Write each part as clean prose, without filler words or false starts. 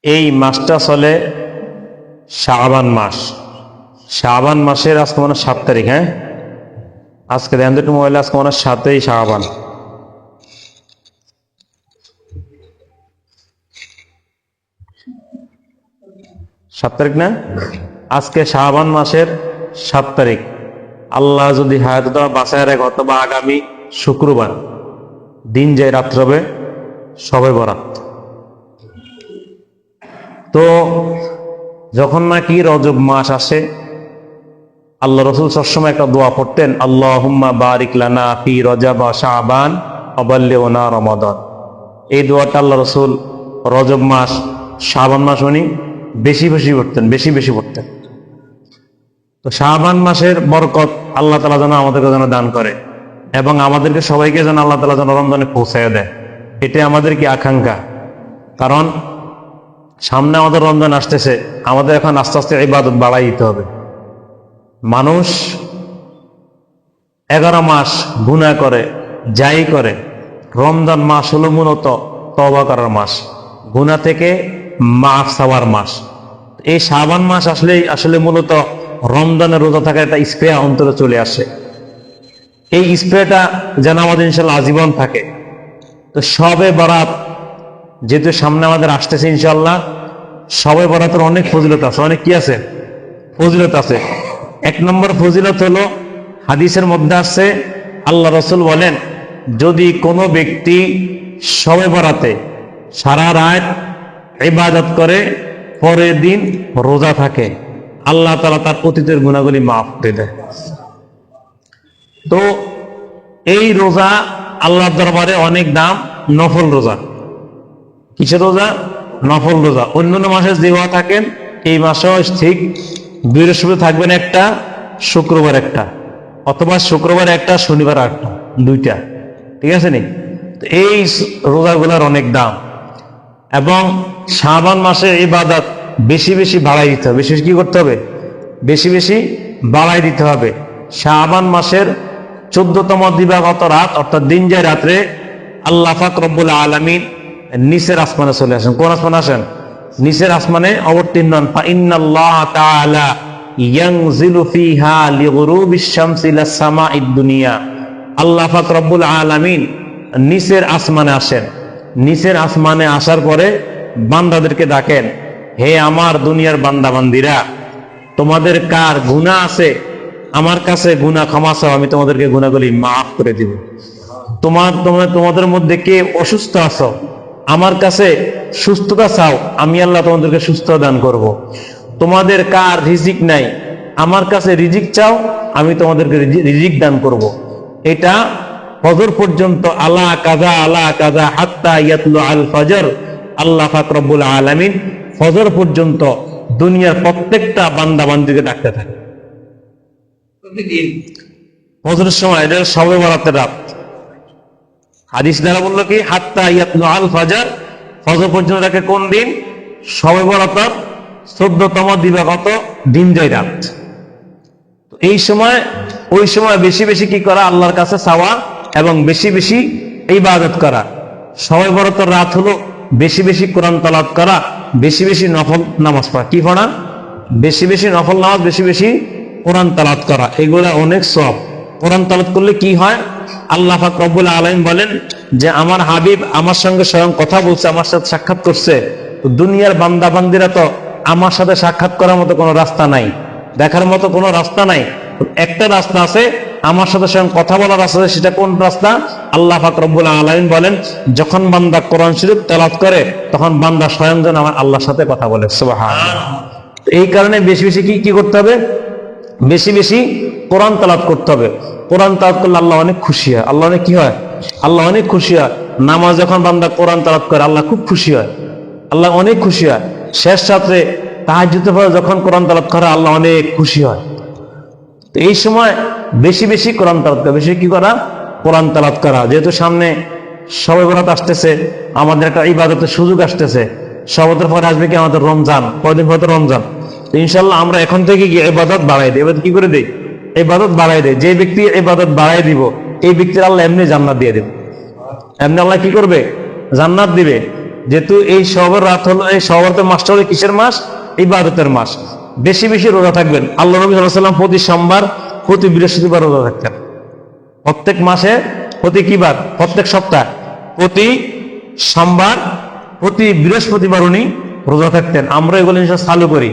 এই মাসটা চলে শাবান মাস। শাবান মাসের আজকে মানে 7 তারিখ। হ্যাঁ, আজকে দেখেন তো একটু মোবাইলে, আজকে মানে 7ই শাবান। সাত তারিখ না? আজকে শাবান মাসের 7 তারিখ। আল্লাহ যদি হায়াত বাঁচায় রাখে, অথবা আগামী শুক্রবার দিন যায়, রাত্র হবে শবে বরাত। তো যখন নাকি রজব মাস আসে, আল্লাহ রসুল সবসময় একটা দোয়া পড়তেন, আল্লাহুম্মা বারিক লানা ফি রজব ওয়া শাবান ওয়া বাল্লিগনা রমাদান। এই দোয়াটা আল্লাহ রসুল রজব মাস, শাবান মাস উনি বেশি বেশি পড়তেন। তো শাবান মাসের বরকত আল্লাহ তাআলা যেন আমাদেরকে যেন দান করে, এবং আমাদেরকে সবাইকে যেন আল্লাহ তাআলা যেন রমজানে পৌঁছায় দেয়, এটাই আমাদের কি আকাঙ্ক্ষা। কারণ সামনে আমাদের রমজান আসতেছে, আমাদের এখন আস্তে আস্তে ইবাদত বাড়াই দিতে হবে। মানুষ 11 মাস গুনাহ করে, যাই করে, রমজান মাস হলো মূলত তওবা করার মাস, গুনাহ থেকে মাফ চাওয়ার মাস। এই শাবান মাস আসলে মূলত রমজানের রোজা থাকার একটা স্প্রে অন্তরে চলে আসে। এই স্প্রেটা যেন আমাদের ইনশাল্লাহ আজীবন থাকে। তো শবে বরাত যেহেতু সামনে আমাদের আসতেছে ইনশাল্লাহ, শবে বরাতের অনেক ফজিলত আছে। অনেক কি আছে? ফজিলত আছে। 1 নম্বর ফজিলত হলো, হাদিসের মধ্যে আছে, আল্লাহ রসুল বলেন, যদি কোনো ব্যক্তি শবে বরাতে সারা রাত ইবাদত করে, পরের দিন রোজা থাকে, আল্লাহ তাআলা তার অতীতের গুনাহগুলি মাফ করে দেয়। তো এই রোজা আল্লাহর দরবারে অনেক দাম। নফল রোজা, কিসের রোজা? নফল রোজা। অন্যান্য মাসে যেভাবে থাকেন, এই মাসেও ঠিক বৃহস্পতি থাকবেন একটা, শুক্রবার একটা, অথবা শুক্রবার একটা, শনিবার একটা, 2টা। ঠিক আছে নি? এই রোজাগুলোর অনেক দাম। এবং শাবান মাসে ইবাদত বেশি বেশি বাড়াই দিতে হবে। বেশি কি করতে হবে? বেশি বেশি বাড়াই দিতে হবে। শাবান মাসের 14তম দিবাগত রাত, অর্থাৎ দিন যায় রাত্রে, আল্লাহ পাক রব্বুল আলামিন নিচের আসমানে চলে আসেন। কোন আসমানে আসেন? নিচের আসমানে অবতীর্ণ হন। ফাইন্নাল্লাহ তাআলা ইয়ানজিলু ফিহা লিগুরুবিশ শামসি ইলাস সামাঈদ দুনিয়া। আল্লাহ পাক রব্বুল আলামিন নিচের আসমানে আসেন। নিচের আসমানে আসার পরে বান্দাদেরকে ডাকেন, হে আমার দুনিয়ার বান্দা বান্দিরা, তোমাদের কার গুনাহ আছে আমার কাছে গুনাহ ক্ষমা চাও, আমি তোমাদেরকে গুনাহগুলি মাফ করে দিব। তোমাদের মধ্যে কে অসুস্থ আছো, আমার কাছে সুস্থতা চাও, আমি আল্লাহ তোমাদেরকে সুস্থতা দান করব। তোমাদের কার রিজিক নাই, আমার কাছে রিজিক চাও, আমি তোমাদেরকে রিজিক দান করব। এটা ফজর পর্যন্ত, আলা কাজা হাত্তা ইয়াতলু আল ফজর, আল্লাহ পাক রব্বুল আলামিন ফজর পর্যন্ত দুনিয়ার প্রত্যেকটা বান্দা বান্দীকে ডাকতে থাকে। ফজরের সময়, এটা শবে বরাতের রাত। হাদিস দ্বারা বললো কি, হাত্তা ইয়াতলু আল ফজর, ফজর পর্যন্ত ডাকে। কোন দিন? শবে বরাতের 14তম দিবাগত দিন জয় রাত। এই সময়, ওই সময় বেশি বেশি কি করা? আল্লাহর কাছে চাওয়া এবং বেশি বেশি ইবাদত করা। শবে বরাতের রাত হলো বেশি বেশি কোরআন তেলাওয়াত করা, বেশি বেশি নফল নামাজ পড়া। কি পড়া? বেশি বেশি নফল নামাজ, বেশি বেশি কোরআন তেলাওয়াত করা। এগুলা অনেক সওয়াব। কোরআন তেলাওয়াত করলে কি হয়? আল্লাহ পাক রব্বুল আলামিন বলেন যে, আমার হাবিব আমার সঙ্গে স্বয়ং কথা বলছে, আমার সাথে সাক্ষাৎ করছে। তো দুনিয়ার বান্দা বান্দিরা তো আমার সাথে সাক্ষাৎ করার মতো কোনো রাস্তা নাই, দেখার মতো কোনো রাস্তা নাই। একটা রাস্তা আছে, আমার সাথে স্বয়ং কথা বলার রাস্তা। সেটা কোন রাস্তা? আল্লাহ পাক রব্বুল আলামিন বলেন, যখন বান্দা কোরআন শরীফ তেলাওয়াত করে, তখন বান্দা স্বয়ং যেন আমার আল্লাহর সাথে কথা বলে। সুবহানাল্লাহ। এই কারণে বেশি বেশি কি করতে হবে? বেশি বেশি কোরআন তেলাওয়াত করতে হবে। কোরআন তেলাওয়াত করলে আল্লাহ অনেক খুশি হয়। আল্লাহ অনেক কি হয়? আল্লাহ অনেক খুশি হয়। নামাজ যখন বান্দা কোরআন তেলাওয়াত করে, আল্লাহ খুব খুশি হয়, আল্লাহ অনেক খুশি হয়। শেষ রাত্রে তাহাজ্জুদের পরে যখন কোরআন তেলাওয়াত করে, আল্লাহ অনেক খুশি হয়। তো এই সময় বেশি বেশি কোরআন তেলাওয়াত করা, বেশি কি করা? কোরআন তেলাওয়াত করা। যেহেতু সামনে শবে বরাত আসতেছে, আমাদের একটা ইবাদতের সুযোগ আসতেছে। শবের পরে আসবে কি? আমাদের রমজান। কয়দিন পরে রমজান। ইনশাল্লাহ আমরা এখন থেকে গিয়ে ইবাদত বাড়াই দিই। এবার কি করে দেই? ইবাদত বাড়াই দেয়। যে ব্যক্তি ইবাদত বাড়াই দিব, এই ব্যক্তির আল্লাহ এমনি জান্নাত দিয়ে দেবে। এমনি আল্লাহ কি করবে? জান্নাত দিবে। যেহেতু এই সবর রাত হলো, এই সবরের মাসটা হলো কিসের মাস? ইবাদতের মাস। বেশি বেশি রোজা থাকবেন। আল্লাহ নবী সাল্লাল্লাহু আলাইহি ওয়াসাল্লাম প্রতি সোমবার, প্রতি বৃহস্পতিবার রোজা থাকতেন। প্রত্যেক মাসে প্রতি কি বার? প্রত্যেক সপ্তাহ প্রতি সোমবার, প্রতি বৃহস্পতিবার উনি রোজা থাকতেন। আমরা এগুলো জিনিস চালু করি।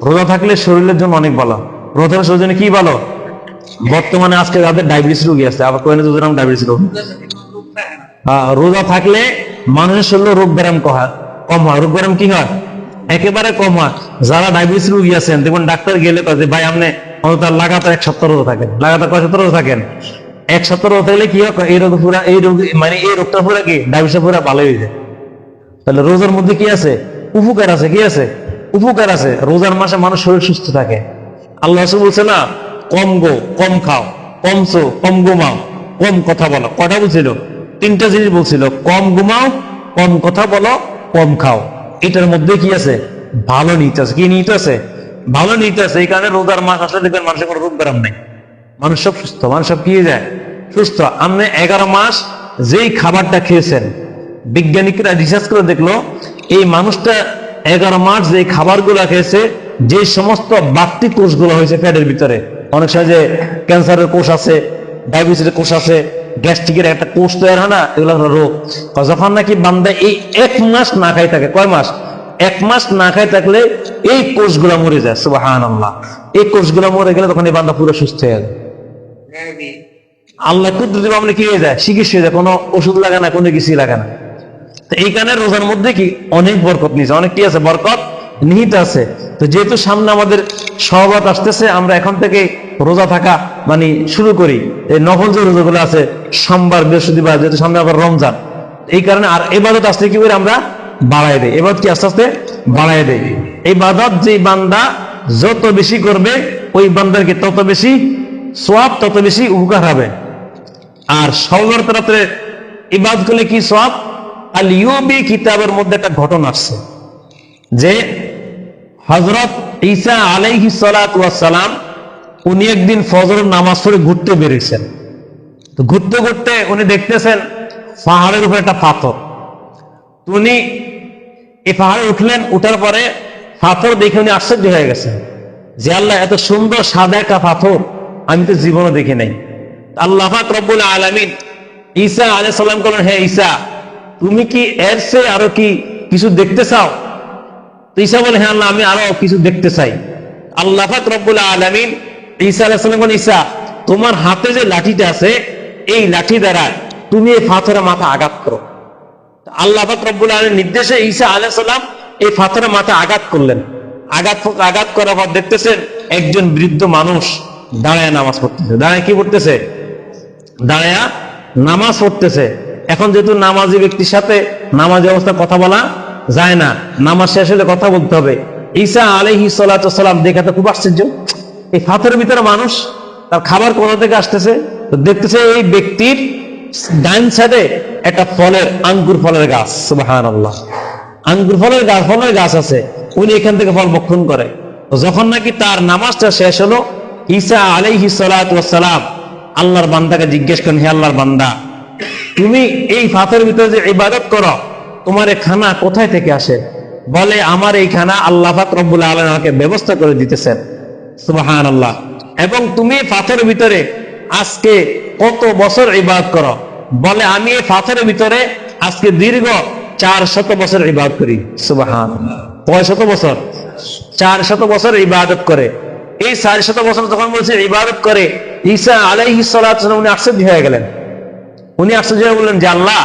রোজা থাকলে শরীরের জন্য অনেক ভালো। রোজা শরীরের জন্য কি ভালো? বর্তমানে আজকে যাদের ডায়াবেটিস রোগী আছে, আবার কোয়েনে দুজন ডায়াবেটিস রোগ, রোজা থাকলে মানুষের শরীরে রোগ ব্যায়াম কম হয়। রোগ ব্যায়াম কি হয়? একেবারে কম হয়। যারা ডায়াবেটিস রোগী আছেন দেখুন, ডাক্তার গেলে কাজে ভাই আপনি অন্তত লাগাতার 1 সপ্তাহ রোজা থাকেন। লাগাতার কয় সপ্তাহ রোজা থাকেন? 1 সপ্তাহ রোজা থাকলে কি হয়? এই রোগ পুরা, এই রোগ মানে এই রোগটা পুরা কি ডায়াবেটিস পুরা ভালো হয়ে যায়। তাহলে রোজার মধ্যে কি আছে? উপকার আছে। কি আছে? উপকার আছে। রোজার মাসে মানুষ শরীর সুস্থ থাকে। আল্লাহ রাসূল বলছে না, কম গো, কম খাও, কম শো, কম ঘুমাও, কম কথা বলো। কটা বলছিল? 3টা জিনিস বলছিল, কম ঘুমাও, কম কথা বলো, কম খাও। এটার মধ্যে কি আছে? ভালো নিতে আছে। কি নিতে আছে? ভালো নিতে আছে। এই কারণে রোজার মাস আসলে দেখবেন মানুষের কোনো রোগ ব্যায়াম নেই, মানুষ সব সুস্থ, মানুষ সব কি যায়? সুস্থ। আপনি 11 মাস যেই খাবারটা খেয়েছেন, বিজ্ঞানিকরা রিসার্চ করে দেখলো এই মানুষটা 11 মাস যে খাবারগুলো খেয়েছে, যে সমস্ত বাড়তি কোষগুলো হয়েছে পেটের ভিতরে, অনেক সময় যে ক্যান্সারের কোষ আছে, ডায়াবেটিসের কোষ আছে, গ্যাস্ট্রিকের একটা কোষ তৈরি হয় না, এগুলো হলো রোগ। যখন নাকি বান্দা এই 1 মাস না খাই থাকে, কয় মাস? 1 মাস না খাই থাকলে এই কোষগুলো মরে যায়। সুবহানাল্লাহ। এই কোষগুলো মরে গেলে তখন এই বান্দা পুরো সুস্থ হয়ে যায়। আল্লাহ কুদরতি মামলে কি হয়ে যায়? চিকিৎসা হয়ে যায়। কোনো ওষুধ লাগে না, কোনো কিছুই লাগে না। তো এই কারণে রোজার মধ্যে কি অনেক বরকত নিয়েছে, অনেক কি আছে? বরকত নিহিত আছে। তো যেহেতু সামনে আমাদের সহবত আসতেছে, আমরা এখন থেকে রোজা থাকা মানে শুরু করি। এই নফল যে রোজাগুলো আছে, সোমবার, বৃহস্পতিবার, যেহেতু সামনে আবার রমজান, এই কারণে আর ইবাদত আসতে কি করে আমরা বাড়াই দেই। এবার কি আস্তে আস্তে বাড়াই দেই। এই ইবাদত যে বান্দা যত বেশি করবে, ওই বান্দারকে তত বেশি সওয়াব, তত বেশি উপকার হবে। আর সওয়াবের রাত্রে ইবাদত করলে কি সওয়াব? আল ইউবি কিতাবের মধ্যে একটা ঘটনা আসছে যে হযরত ঈসা আলাইহিস সালাতু ওয়াস সালাম উনি একদিন ফজরের নামাজ পড়ে ঘুরতে বেরিয়েছেন। তো ঘুরতে ঘুরতে উনি দেখতেছেন পাহাড়ের উপর একটা পাথর। উনি এই পাহাড়ে উঠলেন। উঠার পরে পাথর দেখে উনি আশ্চর্য হয়ে গেছেন যে আল্লাহ, এত সুন্দর সাদা একটা পাথর আমি তো জীবনে দেখি নাই। আল্লাহ পাক রব্বুল আলামিন ঈসা আলাইহিস সালাম বলেন, হে ঈসা, তুমি কি এর চেয়ে আরো কি কিছু দেখতে চাও? তো ঈসা বলে, হ্যাঁ আল্লাহ, আমি আরো কিছু দেখতে চাই। আল্লাহ পাক রব্বুল আলামিন ঈসা আলাইহিস সালাম বলেন, ঈসা, তোমার হাতে যে লাঠিটা আছে, এই লাঠি দ্বারা তুমি এই পাথরের মাথা আঘাত করো। আল্লাহ পাক রব্বুল আলামিনের নির্দেশে ঈসা আলাইহিস সালাম এই পাথরের মাথা আঘাত করলেন। আঘাত করার পর দেখতেছেন একজন বৃদ্ধ মানুষ দাঁড়ায় নামাজ পড়তেছে। দাঁড়ায় কি পড়তেছে? দাঁড়ায় নামাজ পড়তেছে। এখন যেহেতু নামাজি ব্যক্তির সাথে নামাজি অবস্থা কথা বলা যায় না, নামাজ শেষ হলে কথা বলতে হবে। ঈসা আলাইহিস সালাতু ওয়াস সালাম দেখে তো খুব আশ্চর্য, এই পাথরের ভিতরে মানুষ, তার খাবার কোথা থেকে আসতেছে? তো দেখতেছে এই ব্যক্তির ডান সাইডে একটা আঙ্গুর ফলের গাছ। সুবহানাল্লাহ। আঙ্গুর ফলের গাছ আছে। উনি এখান থেকে ফল ভক্ষণ করে। তো যখন নাকি তার নামাজটা শেষ হলো, ঈসা আলাইহিস সালাতু ওয়াস সালাম আল্লাহর বান্দাকে জিজ্ঞেস করেন, হে আল্লাহর বান্দা, তুমি এই পাথরের ভিতরে যে ইবাদত করো, তোমার এই খানা কোথায় থেকে আসে? বলে, আমার এই খানা আল্লাহ পাক রব্বুল আলামিন আমাকে ব্যবস্থা করে দিতেছেন। সুবহানাল্লাহ। এবং তুমি পাথরের ভিতরে আজকে কত বছর ইবাদত করো? বলে, আমি এই পাথরের ভিতরে আজকে দীর্ঘ 400 বছর ইবাদত করি। সুবহানাল্লাহ। কয় শত বছর? 400 বছর ইবাদত করে। এই 400 বছর যখন বলছে ইবাদত করে, ঈসা আলাইহিস সালাতু ওয়াস সালাম উনি আশ্চর্য হয়ে গেলেন। উনি আশ্চর্য হয়ে বললেন যে আল্লাহ,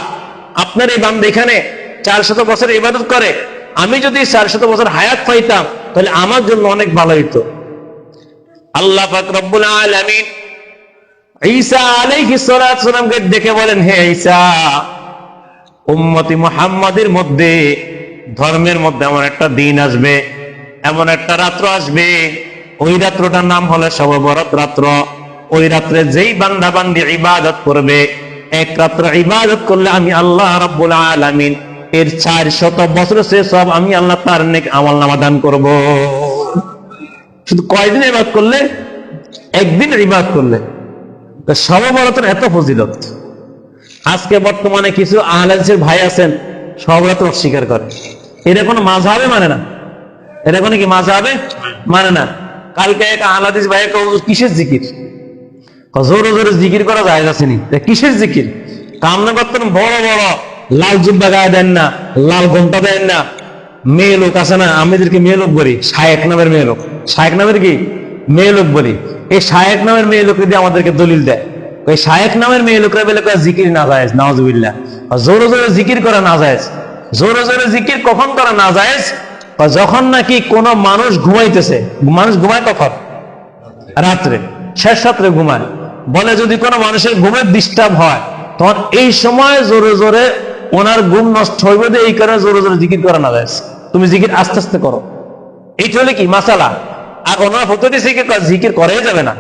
আপনার এই বান্দা এখানে 400 বছর ইবাদত করে, আমি যদি 400 বছর হায়াত পাইতাম তাহলে আমার জন্য অনেক ভালো হইতো। আল্লাহ পাক রব্বুল আলামিন ঈসা আলাইহিস সালাতু ওয়াস সালামকে ডেকে বলেন, হে ঈসা, উম্মতি মুহাম্মাদের মধ্যে, ধর্মের মধ্যে এমন একটা দিন আসবে, এমন একটা রাত্র আসবে, ওই রাত্রটার নাম হলো শবে বরাত রাত্র। ওই রাত্রে যেই বান্দা বান্দি ইবাদত করবে, এক রাত্র ইবাদত করলে আমি আল্লাহ রাব্বুল আলামিন এর 400 বছর সব আমি আল্লাহ তার নেক আমলনামা দান করব। শুধু কয়দিন ইবাদত করলে? একদিন ইবাদত করলে। শবে বরাতের এত ফজিলত। আজকে বর্তমানে কিছু আহলে হাদিসের ভাই আছেন, সবে বরাত অস্বীকার করে। এটা কোনো মাযহাবে মানে না, এটা কোনো কি মাযহাবে মানে না। কালকে এক আহলাদিস ভাই কিসের জিকির, জোরে জোরে জিকির করা যায় আসেনি, কিসের জিকির? কামনা করতেন বড় বড় লাল জুব্বা গায়ে দেন না, লাল ঘোমটা দেন না, মেয়ে লোক আছে না, আমিদেরকে মেয়ে লোক বলি, শায়েক নামের মেয়ে লোক, শায়েক নামের কি মেয়ে লোক বলি। এই শায়েক নামের মেয়ে লোক দিয়ে আমাদেরকে দলিল দেয়, ওই শায়েক নামের মেয়ে লোকরা বলে জিকির না যায়, নাউজুবিল্লাহ। জোরে জোরে জিকির করা না যায়। জোরে জোরে জিকির কখন করা না যায়? যখন নাকি কোন মানুষ ঘুমাইতেছে। মানুষ ঘুমায় কখন? রাত্রে, শেষ রাত্রে ঘুমায়। বলে যদি কোনো মানুষের ঘুমের ডিস্টার্ব হয় তখন এই সময় জোরে জোরে ওনার ঘুম নষ্ট হইবে, এই কারণে জোরে জোরে জিকির করা না যায়। তুমি জিকির আস্তে আস্তে করো, এইটা হলে কি মাসালা। আর ওনারা ফতোয়া দিয়েছে জিকির করাই যাবে না।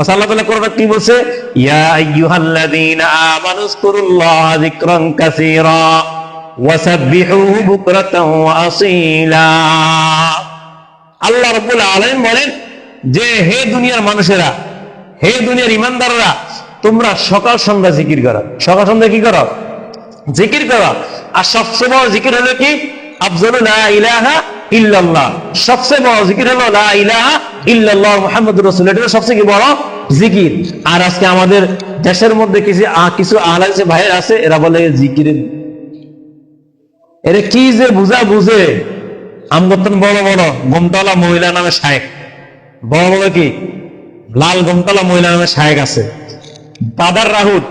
আল্লাহ তাআলা কোরআনে কি বলছে? ইয়া আইয়ুহাল্লাযীনা আমানুযকুরুল্লাহা যিকরান কাসীরা ওয়াসাব্বিহুহু বুকরাতান ওয়া আসীলা। আল্লাহ রাব্বুল আলামিন বলেন যে হে দুনিয়ার মানুষেরা, হে দুনিয়ার ইমানদাররা, তোমরা সকাল সন্ধ্যা জিকির করো। সকাল সন্ধ্যা কি করো? জিকির করো। আর সবচেয়ে বড় জিকির হলো কি? আফযালু লা ইলাহা ইল্লাল্লাহ। সবচেয়ে বড় জিকির হলো লা ইলাহা ইল্লাল্লাহ মুহাম্মাদুর রাসূলুল্লাহ। এটা সবচেয়ে বড় জিকির। আর আজকে আমাদের দেশের মধ্যে কিছু আলেম ভাইয়ের আছে, এরা বলে জিকিরের, এরা কি যে বুঝে আমগতন বড় বড় গোমতলা মহিলা নামে শায়েক, বড় বড় কি লাল গোমতলা মহিলা নামে শায়েক আছে। বাদার রাহুল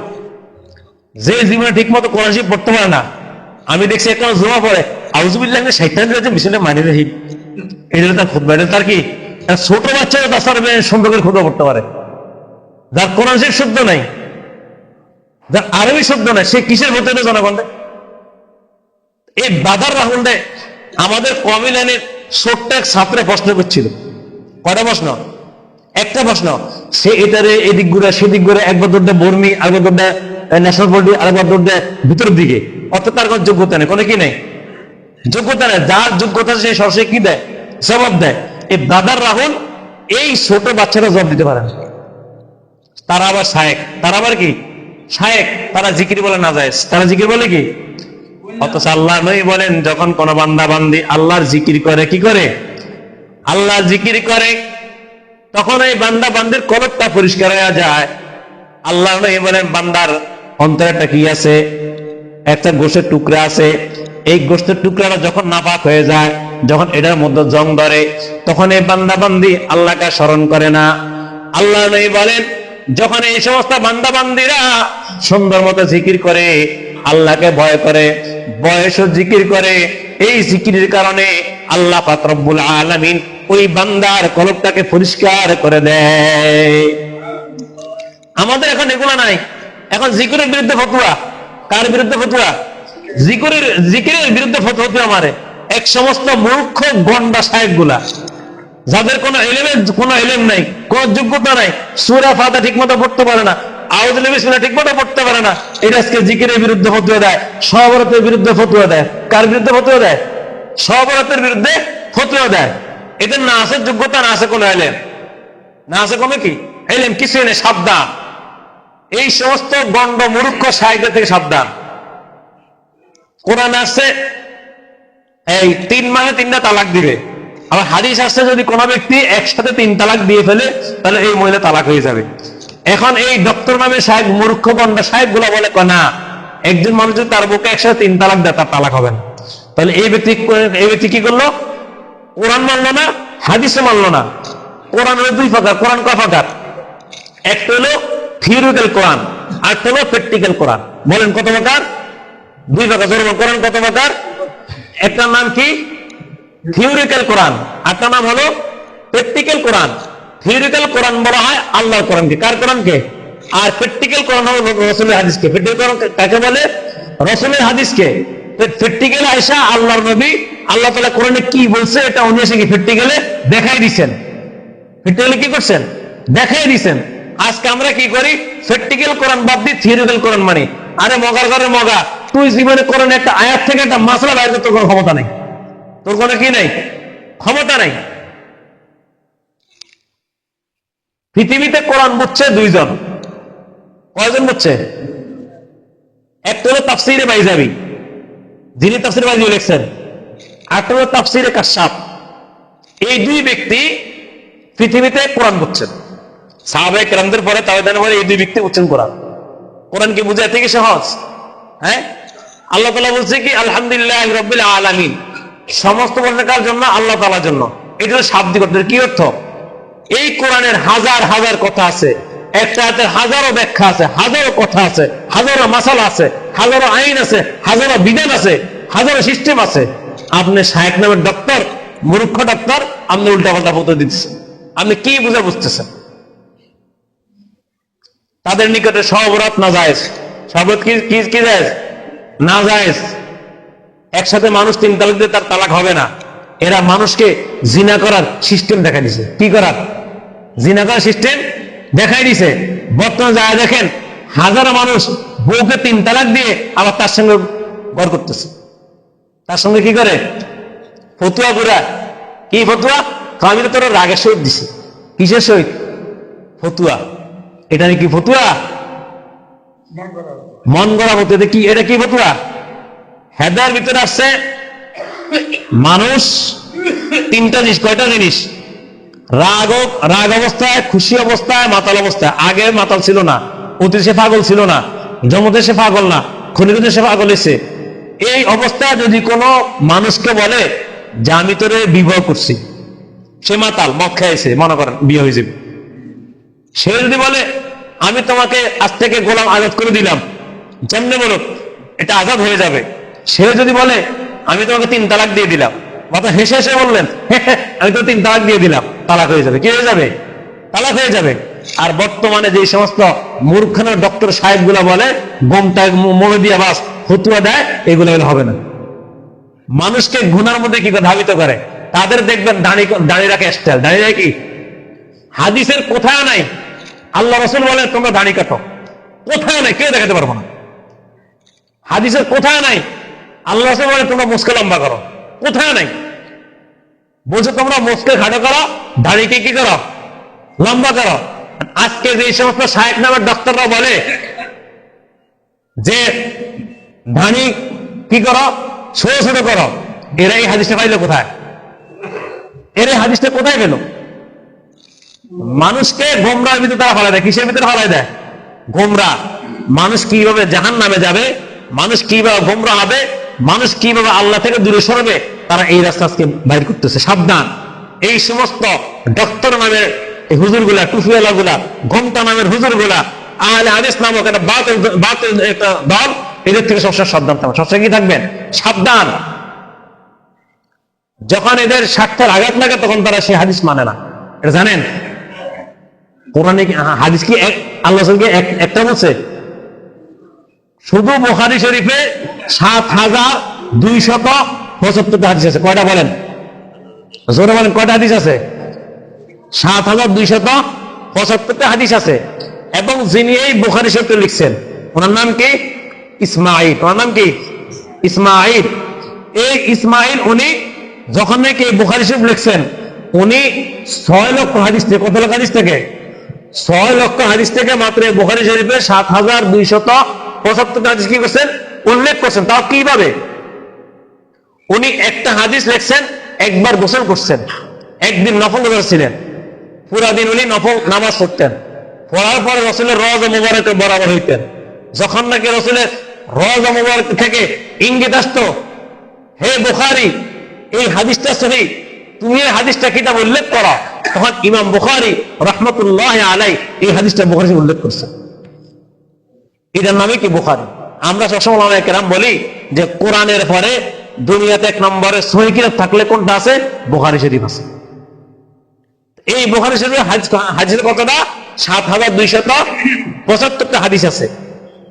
যে জীবনে ঠিক মতো কোরআন শরীফ পড়তে পারে না, আমি দেখছি একটা জমা পড়ে আউযুবিল্লাহি মিনাশ শাইতানির রাজিম বিসমিল্লাহির রহমানির রহিম। এটা তার খুতবা, এটা তার কি? ছোট বাচ্চারা তাছাড়া সুন্দর করে খুতবা পড়তে পারে। যার কোরআন শরীফ শুদ্ধ নাই, যার আরবি শুদ্ধ নাই, সে কিসের ভোট দেবে জনগণ? এই বাদার রাহুল রে আমাদের কমিলানের ছোট্ট এক ছাত্রে প্রশ্ন করছিল। কয়টা প্রশ্ন? একটা প্রশ্ন। সে এটারে এদিক ঘুরে সেদিক ঘুরে, একবার দৌড় দেয় বর্মি, আরেকবার দৌড় দেয় ন্যাশনাল পার্টি, আরেকবার দৌড় দেয় ভিতরের দিকে। অর্থাৎ তার কোনো যোগ্যতা নেই, কোনো কি নেই, যোগ্যতা নেই। যার যোগ্যতা সে সরাসরি কি দেয়? জবাব দেয়। এই বাদার রাহুল এই ছোট বাচ্চারা জবাব দিতে পারে না। তারা আবার শায়েক, তারা আবার কি শায়েক, তারা জিকির বলে না যায়, তারা জিকির বলে কি? অথচ আল্লাহ নবী বলেন যখন কোন বান্দা বান্দি আল্লাহর জিকির করে, কি করে? আল্লাহর জিকির করে, তখন এই বান্দা বান্দির কলবটা পরিষ্কার হয়ে যায়। আল্লাহ নবী বলেন বান্দার অন্তরে একটা কি আছে? একটা গোশতের টুকরা আছে। এই গোশতের টুকরাটা যখন নাপাক হয়ে যায়, যখন এটার মধ্যে জং ধরে, তখন এই বান্দা বান্দি আল্লাহকে স্মরণ করে না। আল্লাহ নবী বলেন যখন এই সমস্ত বান্দা বান্দিরা সুন্দর মতো জিকির করে, আল্লাহকে ভয় করে, বয়স জিকির করে, এই জিকিরের কারণে আল্লাহ পাক রব্বুল আলামিন ওই বান্দার কলবটাকে পরিষ্কার করে দেয়। আমাদের এখন এগুলো নাই। এখন জিকিরের বিরুদ্ধে ফতোয়া। কার বিরুদ্ধে ফতোয়া? জিকিরের বিরুদ্ধে ফতোয়া মারে এক সমস্ত মূর্খ গন্ডা সাহেব গুলা, যাদের কোনো ইলম নাই, কোন যোগ্যতা নাই, সূরা ফাতিহা ঠিক মতো পড়তে পারে না, আউযু বিসমিল্লাহ ঠিক মতো পড়তে পারে না, এটা আজকে জিকিরের বিরুদ্ধে ফতোয়া দেয়, সওয়া বরাতের বিরুদ্ধে ফতোয়া দেয়। কার বিরুদ্ধে ফতোয়া দেয়? সওয়া বরাতের বিরুদ্ধে ফতোয়া দেয়। এদের না আছে যোগ্যতা, না আছে কোনো ইলম, না আছে কোনো কি ইলম, কিছু নেই। সাবধান, এই সমস্ত গন্ড মূর্খ সাহিত্য থেকে সাবধান। কোরআন আসছে এই 3 মাসে 3টা তালাক দিবে। আবার হাদিস আসছে যদি কোনো ব্যক্তি একসাথে 3 তালাক দিয়ে ফেলে তাহলে এই মহিলা তালাক হয়ে যাবে। এখন এই ডক্টর নামে সাহেব মূর্খ গন্ডা সাহেব গুলা বলে না, একজন মানুষ যদি তার বুকে একসাথে 3 তালাক দেয় তার তালাক হবে না। তাহলে এই ব্যক্তি কি করলো? কোরআন মানলো না, হাদিসে মানলো না। কোরআন হলো 2 প্রকার। কোরআন কয় প্রকার? একটা হলো থিওরিক্যাল কোরআন, আর একটা হলো প্র্যাকটিক্যাল কোরআন। বলেন কত প্রকার? 2 প্রকার। কোরআন কত প্রকার? একটা নাম কি থিওরিক্যাল কোরআন, একটা নাম হলো প্র্যাকটিক্যাল কোরআন। থিওরিক্যাল কোরআন বলা হয় আল্লাহর কোরআনকে। কার কোরআনকে? আর প্র্যাকটিক্যাল কোরআন হলো রাসূলের হাদিসকে। প্র্যাকটিক্যাল কোরআন কাকে বলে? রাসূলের হাদিসকে। প্র্যাকটিক্যাল আয়েশা আল্লাহর নবী, আল্লাহ তাআলা কোরআনে কি বলছে এটা উনি এসে কি প্র্যাকটিক্যালে দেখাই দিবেন। প্র্যাকটিক্যালি কি করছেন? দেখাই দিবেন। আজকে আমরা কি করি? প্র্যাকটিক্যাল কোরআন বাদ দিয়ে থিওরিক্যাল কোরআন মানি। আরে মগার ঘরে মগা, তুই জীবনে কোরআন একটা আয়াত থেকে একটা মাসলা বাইর করতে কোনো ক্ষমতা নেই, তোর কোনো কি নাই, ক্ষমতা নাই। পৃথিবীতে কোরআন বুঝছে 2 জন। কয়জন বুঝছে? একটা হলো তাফসীরে বাইজাবি, যিনি তাফসীর বাজিয়ে লিখছেন, আরেকটা হলো তাফসীরে কাশশাফ। এই দুই ব্যক্তি পৃথিবীতে কোরআন বুঝছেন। সাহাবায়ে কেরামদের পরে তাবেঈদের পরে এই দুই ব্যক্তি বুঝছেন কোরআন। কোরআন কি বুঝা থেকে সহজ? হ্যাঁ, আল্লাহ তাআলা বলছে কি আলহামদুলিল্লাহি রাব্বিল আলামিন, সমস্ত প্রশংসার জন্য আল্লাহ তাআলার জন্য। এটা শাব্দিক অর্থ। কি অর্থ? এই কোরআনের হাজার হাজার কথা আছে, একটা আয়াতের হাজারো ব্যাখ্যা আছে, হাজারো কথা আছে, হাজারো মাসালা আছে, হাজারো আইন আছে, হাজারো বিধান আছে, হাজারো সিস্টেম আছে। আপনি শায়েখ নামের ডক্টর, মূর্খ ডক্টর, আপনি উল্টাপাল্টা ফতোয়া দিচ্ছেন। আপনি কি বুঝতেছেন? তাদের নিকটে সহবরাত না জায়েজ। সহবরাত কি জায়েজ? না জায়েজ। একসাথে মানুষ 3 তালাক দিয়ে তার তালাক হবে না। এরা মানুষকে জিনা করার সিস্টেম দেখাই দিছে। কি করার? জিনা করার সিস্টেম দেখাই দিছে। বর্তমানে যা দেখেন, হাজারো মানুষ বউকে 3 তালাক দিয়ে আবার তার সঙ্গে ঘর করতেছে। তার সঙ্গে কি করে? ফতুয়া পুরা। কি ফতুয়া? আমি তো তোর রাগের সহিত দিছি। কিসের সহিত? ফতুয়া। এটা কি ফতুয়া? মন গড়া ফতুয়া। কি এটা? কি ফতুয়া? হেদায়ের ভিতরে আসছে মানুষ 3টা জিনিস। কয়টা জিনিস? রাগ অবস্থায়, খুশি অবস্থায়, মাতাল অবস্থায়। আগে মাতাল ছিল না, অতীতে সে পাগল ছিল না, জমতে সে পাগল না, ক্ষণিকতে সে পাগল হয়েছে। এই অবস্থায় যদি কোনো মানুষকে বলে যে আমি তোরে বিবাহ করছি, সে মাতাল, মদ খাইছে, মনে করেন বিয়ে হয়ে যাবে। সে যদি বলে আমি তোমাকে আজ থেকে গোলাম আজাদ করে দিলাম, যেমনি বলো এটা আজাদ হয়ে যাবে। সে যদি বলে আমি তোমাকে 3 তালাক দিয়ে দিলাম, মাথা হেসে হেসে বললেন আমি তো 3 তালাক দিয়ে দিলাম, তালাক হয়ে যাবে। কি হয়ে যাবে? তালাক হয়ে যাবে। আর বর্তমানে যে সমস্ত মূর্খানা ডক্টর সাহেব গুলা বলে গোমটা মনে দিয়ে বাস ফতুয়া দেয়, এগুলো হবে না। মানুষকে গুনার মধ্যে কি করে ধাবিত করে। তাদের দেখবেন দাঁড়িয়ে রাখে স্টাইল। দাঁড়িয়ে রাখে কি? হাদিসের কোথায় নাই আল্লাহ রাসূল বলে তোমরা দাড়ি কাটো। কোথায় নাই, কেউ দেখাতে পারবো না। হাদিসের কোথায় নাই আল্লাহ রাসূল বলে তোমরা মুস্কে লম্বা করো। কোথায় নাই। বলছে তোমরা মুস্কে খাটো করো, দাড়িকে কি করো? লম্বা করো। আজকে যে সমস্ত শায়েখ নামের ডাক্তাররা বলে যে দাড়ি কি করো? ছোট ছোট করো। এরা এই হাদিসটা পাইলো কোথায়? এর এই হাদিসটা কোথায় পেল? মানুষকে গোমরার ভিতরে তারা ফেলাই দেয়। কিসের ভিতরে ফেলাই দেয়? গোমরা। মানুষ কিভাবে জাহান্নামে যাবে, মানুষ কিভাবে গোমরা হবে, মানুষ কিভাবে আল্লাহ থেকে দূরে সরবে, তারা এই রাস্তা আজকে বাইর করতেছে। সাবধান। এই সমস্ত ডক্টর নামের হুজুর গুলা, টুফিওয়ালা গুলা, ঘন্টা নামের হুজুর গুলা, আহলে হাদিস নামক একটা বাতিল একটা দল, এদের থেকে সবসময় সাবধান থাকবেন। সবসময় কি থাকবেন? সাবধান। যখন এদের স্বার্থের আঘাত লাগে তখন তারা সেই হাদিস মানে না। এটা জানেন? কোরআনে হাদিস কি আল্লাহ একটা বলছে? শুধু বুখারী শরীফে ৭,২৭৫ হাদিস আছে। কয়টা বলেন? জোরে বলেন, কয়টা হাদিস আছে? ৭,২৭৫ হাদিস আছে। এবং যিনি এই বুখারী শরীফ লিখছেন ওনার নাম কি? ইসমাঈল। ওনার নাম কি? ইসমাঈল। এই ইসমাঈল উনি যখন নাকি বুখারী শরীফ লিখছেন, উনি ৬ লক্ষ হাদিস থেকে, কত লক্ষ হাদিস থেকে? ৬ লক্ষ হাদিস থেকে মাত্র বুখারী শরীফে ৭,২৭৫ হাদিস কি করছেন? উল্লেখ করছেন। তাও কিভাবে? উনি একটা হাদিস লিখছেন, একবার গোসল করছেন, একদিন নফল রোজা ছিলেন, পুরা দিন উনি নফল নামাজ পড়তেন, পড়ার পরে রাসূলের রওজা মুবারকে বরাবর হইতেন। যখন নাকি রাসূলের রওজা মুবারক থেকে ইঙ্গিত আসতো হে বুখারী এই হাদিসটা সহিহ, তুমি এই হাদিসটা কিতাব উল্লেখ করো, তখন ইমাম বুখারী রাহমাতুল্লাহি আলাইহি এই হাদিসটা বুখারী উল্লেখ করছেন। এটার নামে কি? বুখারী। আমরা সবসময় ওলামায়ে কেরাম বলি যে কোরআনের পরে দুনিয়াতে 1 নম্বরে সহিহ কিতাব থাকলে কোনটা আছে? বুখারী শরীফ আছে। এই বুখারী শরীফের হাদিসের কতটা? ৭,২৭৫ হাদিস আছে।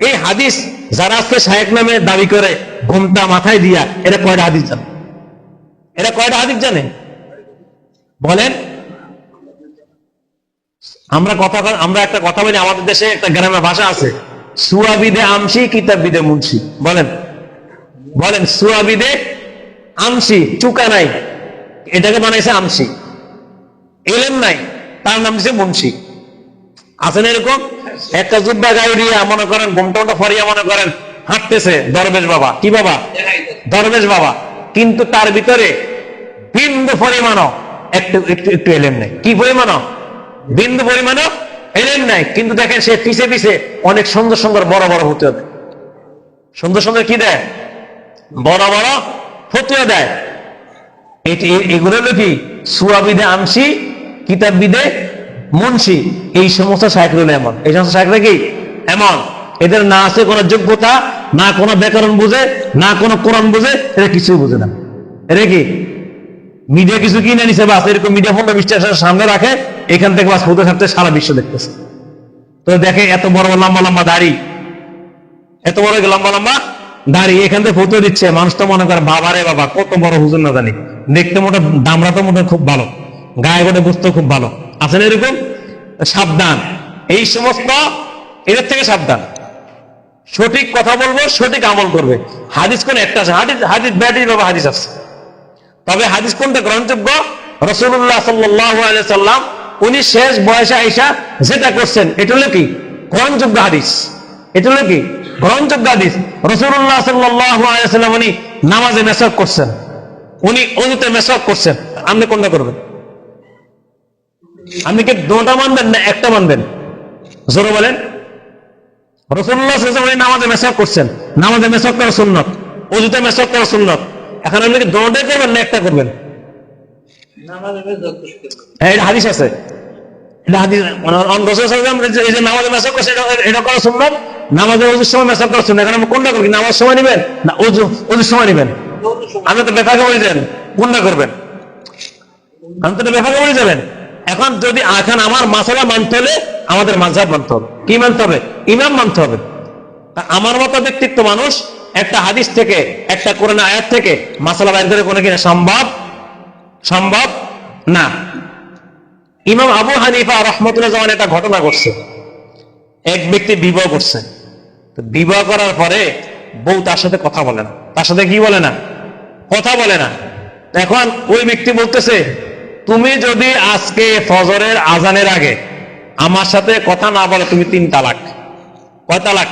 এই হাদিস যারা আজকে শায়েখ নামে দাবি করে ঘুমটা মাথায় দিয়া, এরা কয়টা হাদিস জানে? এরা কয়টা হাদিস জানে বলেন? আমরা একটা কথা বলি, আমাদের দেশে একটা গ্রামের ভাষা আছে, সুয়াবিদে আমসি কিতাবিদে মুন্সি। বলেন বলেন, সুয়াবিদে আমসি, চুকা নাই, এটাকে বানাইছে আমসি। এলেম নাই, তার নাম দিচ্ছে মুন্সি। আছেন এরকম? একটা জুব্বা গায়ে দিয়ে মনে করেন ঘুমটা ফরিয়া মনে করেন হাঁটতেছে দরবেশ বাবা। কি বাবা? দরবেশ বাবা, কিন্তু তার ভিতরে বিন্দু পরিমাণও একটু একটু একটু এলেম নেই। কি পরিমাণও? বিন্দু পরিমাণও এলেম নাই। কিন্তু দেখেন সে পিছে পিছে অনেক সুন্দর সুন্দর বড় বড় ফতুয়া দেয়। সুন্দর সুন্দর কি দেয়? বড় বড় ফতুয়া দেয়। এগুলো হলো কি? সুয়াবিদে আমসি, কিতাব বিদে মুন্সি। এই সমস্ত শায়খরা এমন, এই সমস্ত শায়খরা কি এমন, এদের না আছে কোনো যোগ্যতা, না কোনো ব্যাকরণ বুঝে, না কোনো কোরআন বুঝে, এরা কিছুই বুঝে না। এরা কি মিডিয়া কিছু কিনে নিছে, বাস এরকম মিডিয়া 15-20 সামনে রাখে, এখান থেকে বাস ফুটে থাকতে সারা বিশ্ব দেখতেছে। তো দেখে এত বড় লম্বা লম্বা দাড়ি, এত বড় লম্বা লম্বা দাড়ি, এখান থেকে ফটো দিচ্ছে। মানুষ তো মনে করে বাবা রে বাবা, কত বড় হুজুর না জানি, দেখতে মোটা, দামরা তো মোটা খুব ভালো, গায়ে গোটে বুঝতে খুব ভালো। আছেন এরকম? সাবধান, এই সমস্ত এদের থেকে সাবধান। সঠিক কথা বলবো, সঠিক আমল করবে। হাদিস কোন একটা আছে? হাদিস ব্যাটিস বাবা হাদিস আছে, তবে হাদিস কোনটা গ্রহণযোগ্য? রাসূলুল্লাহ সাল্লাল্লাহু আলাইহি সাল্লাম উনি শেষ বয়সে আইসা যেটা করছেন, এটা হলো কি গ্রহণযোগ্য হাদিস। এটা হলো কি গ্রহণযোগ্য হাদিস। রাসূলুল্লাহ সাল্লাল্লাহু আলাইহি সাল্লাম উনি নামাজে মেসওয়াক করছেন, উনি ওযুতে মেসওয়াক করছেন। আপনি কোনটা করবেন? আপনি কি দুটো মানবেন না একটা মানবেন? জোরে বলেন। রাসূলুল্লাহ সাল্লাল্লাহু আলাইহি ওয়াসাল্লাম নামাজে মেসওয়াক করছেন, নামাজে মেসওয়াক করা সুন্নাত, ওযুতে মেসওয়াক করা সুন্নাত। এখন আপনি কি দুটোই করবেন না একটা করবেন? নামাজে মেসওয়াক করবেন। এই হাদিস আছে, এটা হাদিস। রাসূলুল্লাহ সাল্লাল্লাহু আলাইহি ওয়াসাল্লাম এই যে নামাজে মেসওয়াক করছে, এটা করা সুন্নাত, নামাজে ওযুর সময় মেসওয়াক করা সুন্নাত। এখন আপনি কোনটা করবেন? নামাজ সময় নেবেন না ওযুর সময় নেবেন? আপনি তো বেফাকে বলে যান, কোনটা করবেন? আমি তো বেফাকে বলে যাবেন। এখন যদি এখন আমার মাসালা মানতে হলে আমাদের মাযহাব মানতে হবে। কি মানতে হবে? ইমাম মানতে হবে। আমার মতো ব্যক্তিত্ব মানুষ একটা হাদিস থেকে, একটা কোরআন আয়াত থেকে মাসালা বাইর করে কোনো কিনা সম্ভব না। ইমাম আবু হানিফা রাহমাতুল্লাহ যখন একটা ঘটনা ঘটছে, এক ব্যক্তি বিবাহ করছে। তো বিবাহ করার পরে বউ তার সাথে কথা বলে না, তার সাথে কি বলে না? কথা বলে না। এখন ওই ব্যক্তি বলতেছে, তুমি যদি আজকে ফজরের আজানের আগে আমার সাথে কথা না বলে, তুমি 3 তালাক। কয় তালাক?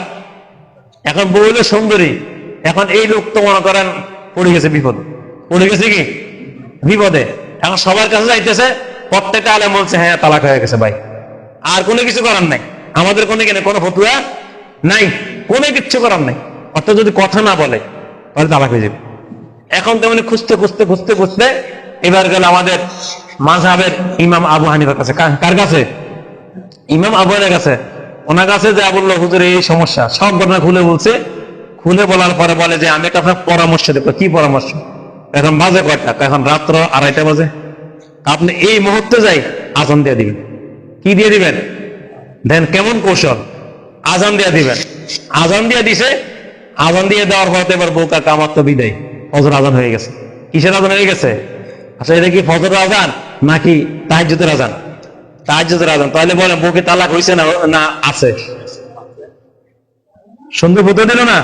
এখন বউ হলো সুন্দরী। এখন এই লোক তো মনে করেন পড়ে গেছে বিপদ, পড়ে গেছে কি বিপদে। এখন সবার কাছে যাইতেছে, প্রত্যেকটা আলেম বলছে হ্যাঁ তালাক হয়ে গেছে ভাই, আর কোনো কিছু করার নাই, আমাদের কোনো ফতুয়া নাই, কোনো কিচ্ছু করার নাই। অর্থাৎ যদি কথা না বলে তাহলে তালাক হয়ে যাবে। এখন তেমনি খুঁজতে খুঁজতে খুঁজতে খুঁজতে এবার গেল আমাদের মাযহাবের ইমাম আবু হানিফার কাছে। কার কাছে? ইমাম আবু হানিফার কাছে। ওনার কাছে যা বললো, হুজুর এই সমস্যা, সব ঘটনা খুলে বলছে। খুলে বলার পরে বলে যে আমি একটা আপনার পরামর্শ দেবো। কি পরামর্শ? এখন বাজে কয়টা? এখন রাত্র 2:30 বাজে। আপনি এই মুহূর্তে যাই আজান দিয়ে দিবেন। কি দিয়ে দিবেন? দেন কেমন কৌশল? আজান দিয়ে দিবেন। আজান দিয়ে দিছে, আজান দিয়ে দেওয়ার পর এবার বউকা কামার তো বিদায়, ফজর আজান হয়ে গেছে। কিসের আজান হয়ে গেছে? আচ্ছা, এটা কি ফজরের আজান নাকি তাহাজ্জুদের আজান? তাহাজ্জুদের আজান। তাহলে বলেন বউকে তালাক হয়েছে না আছে? সুন্দর ফতুয়া দিল না?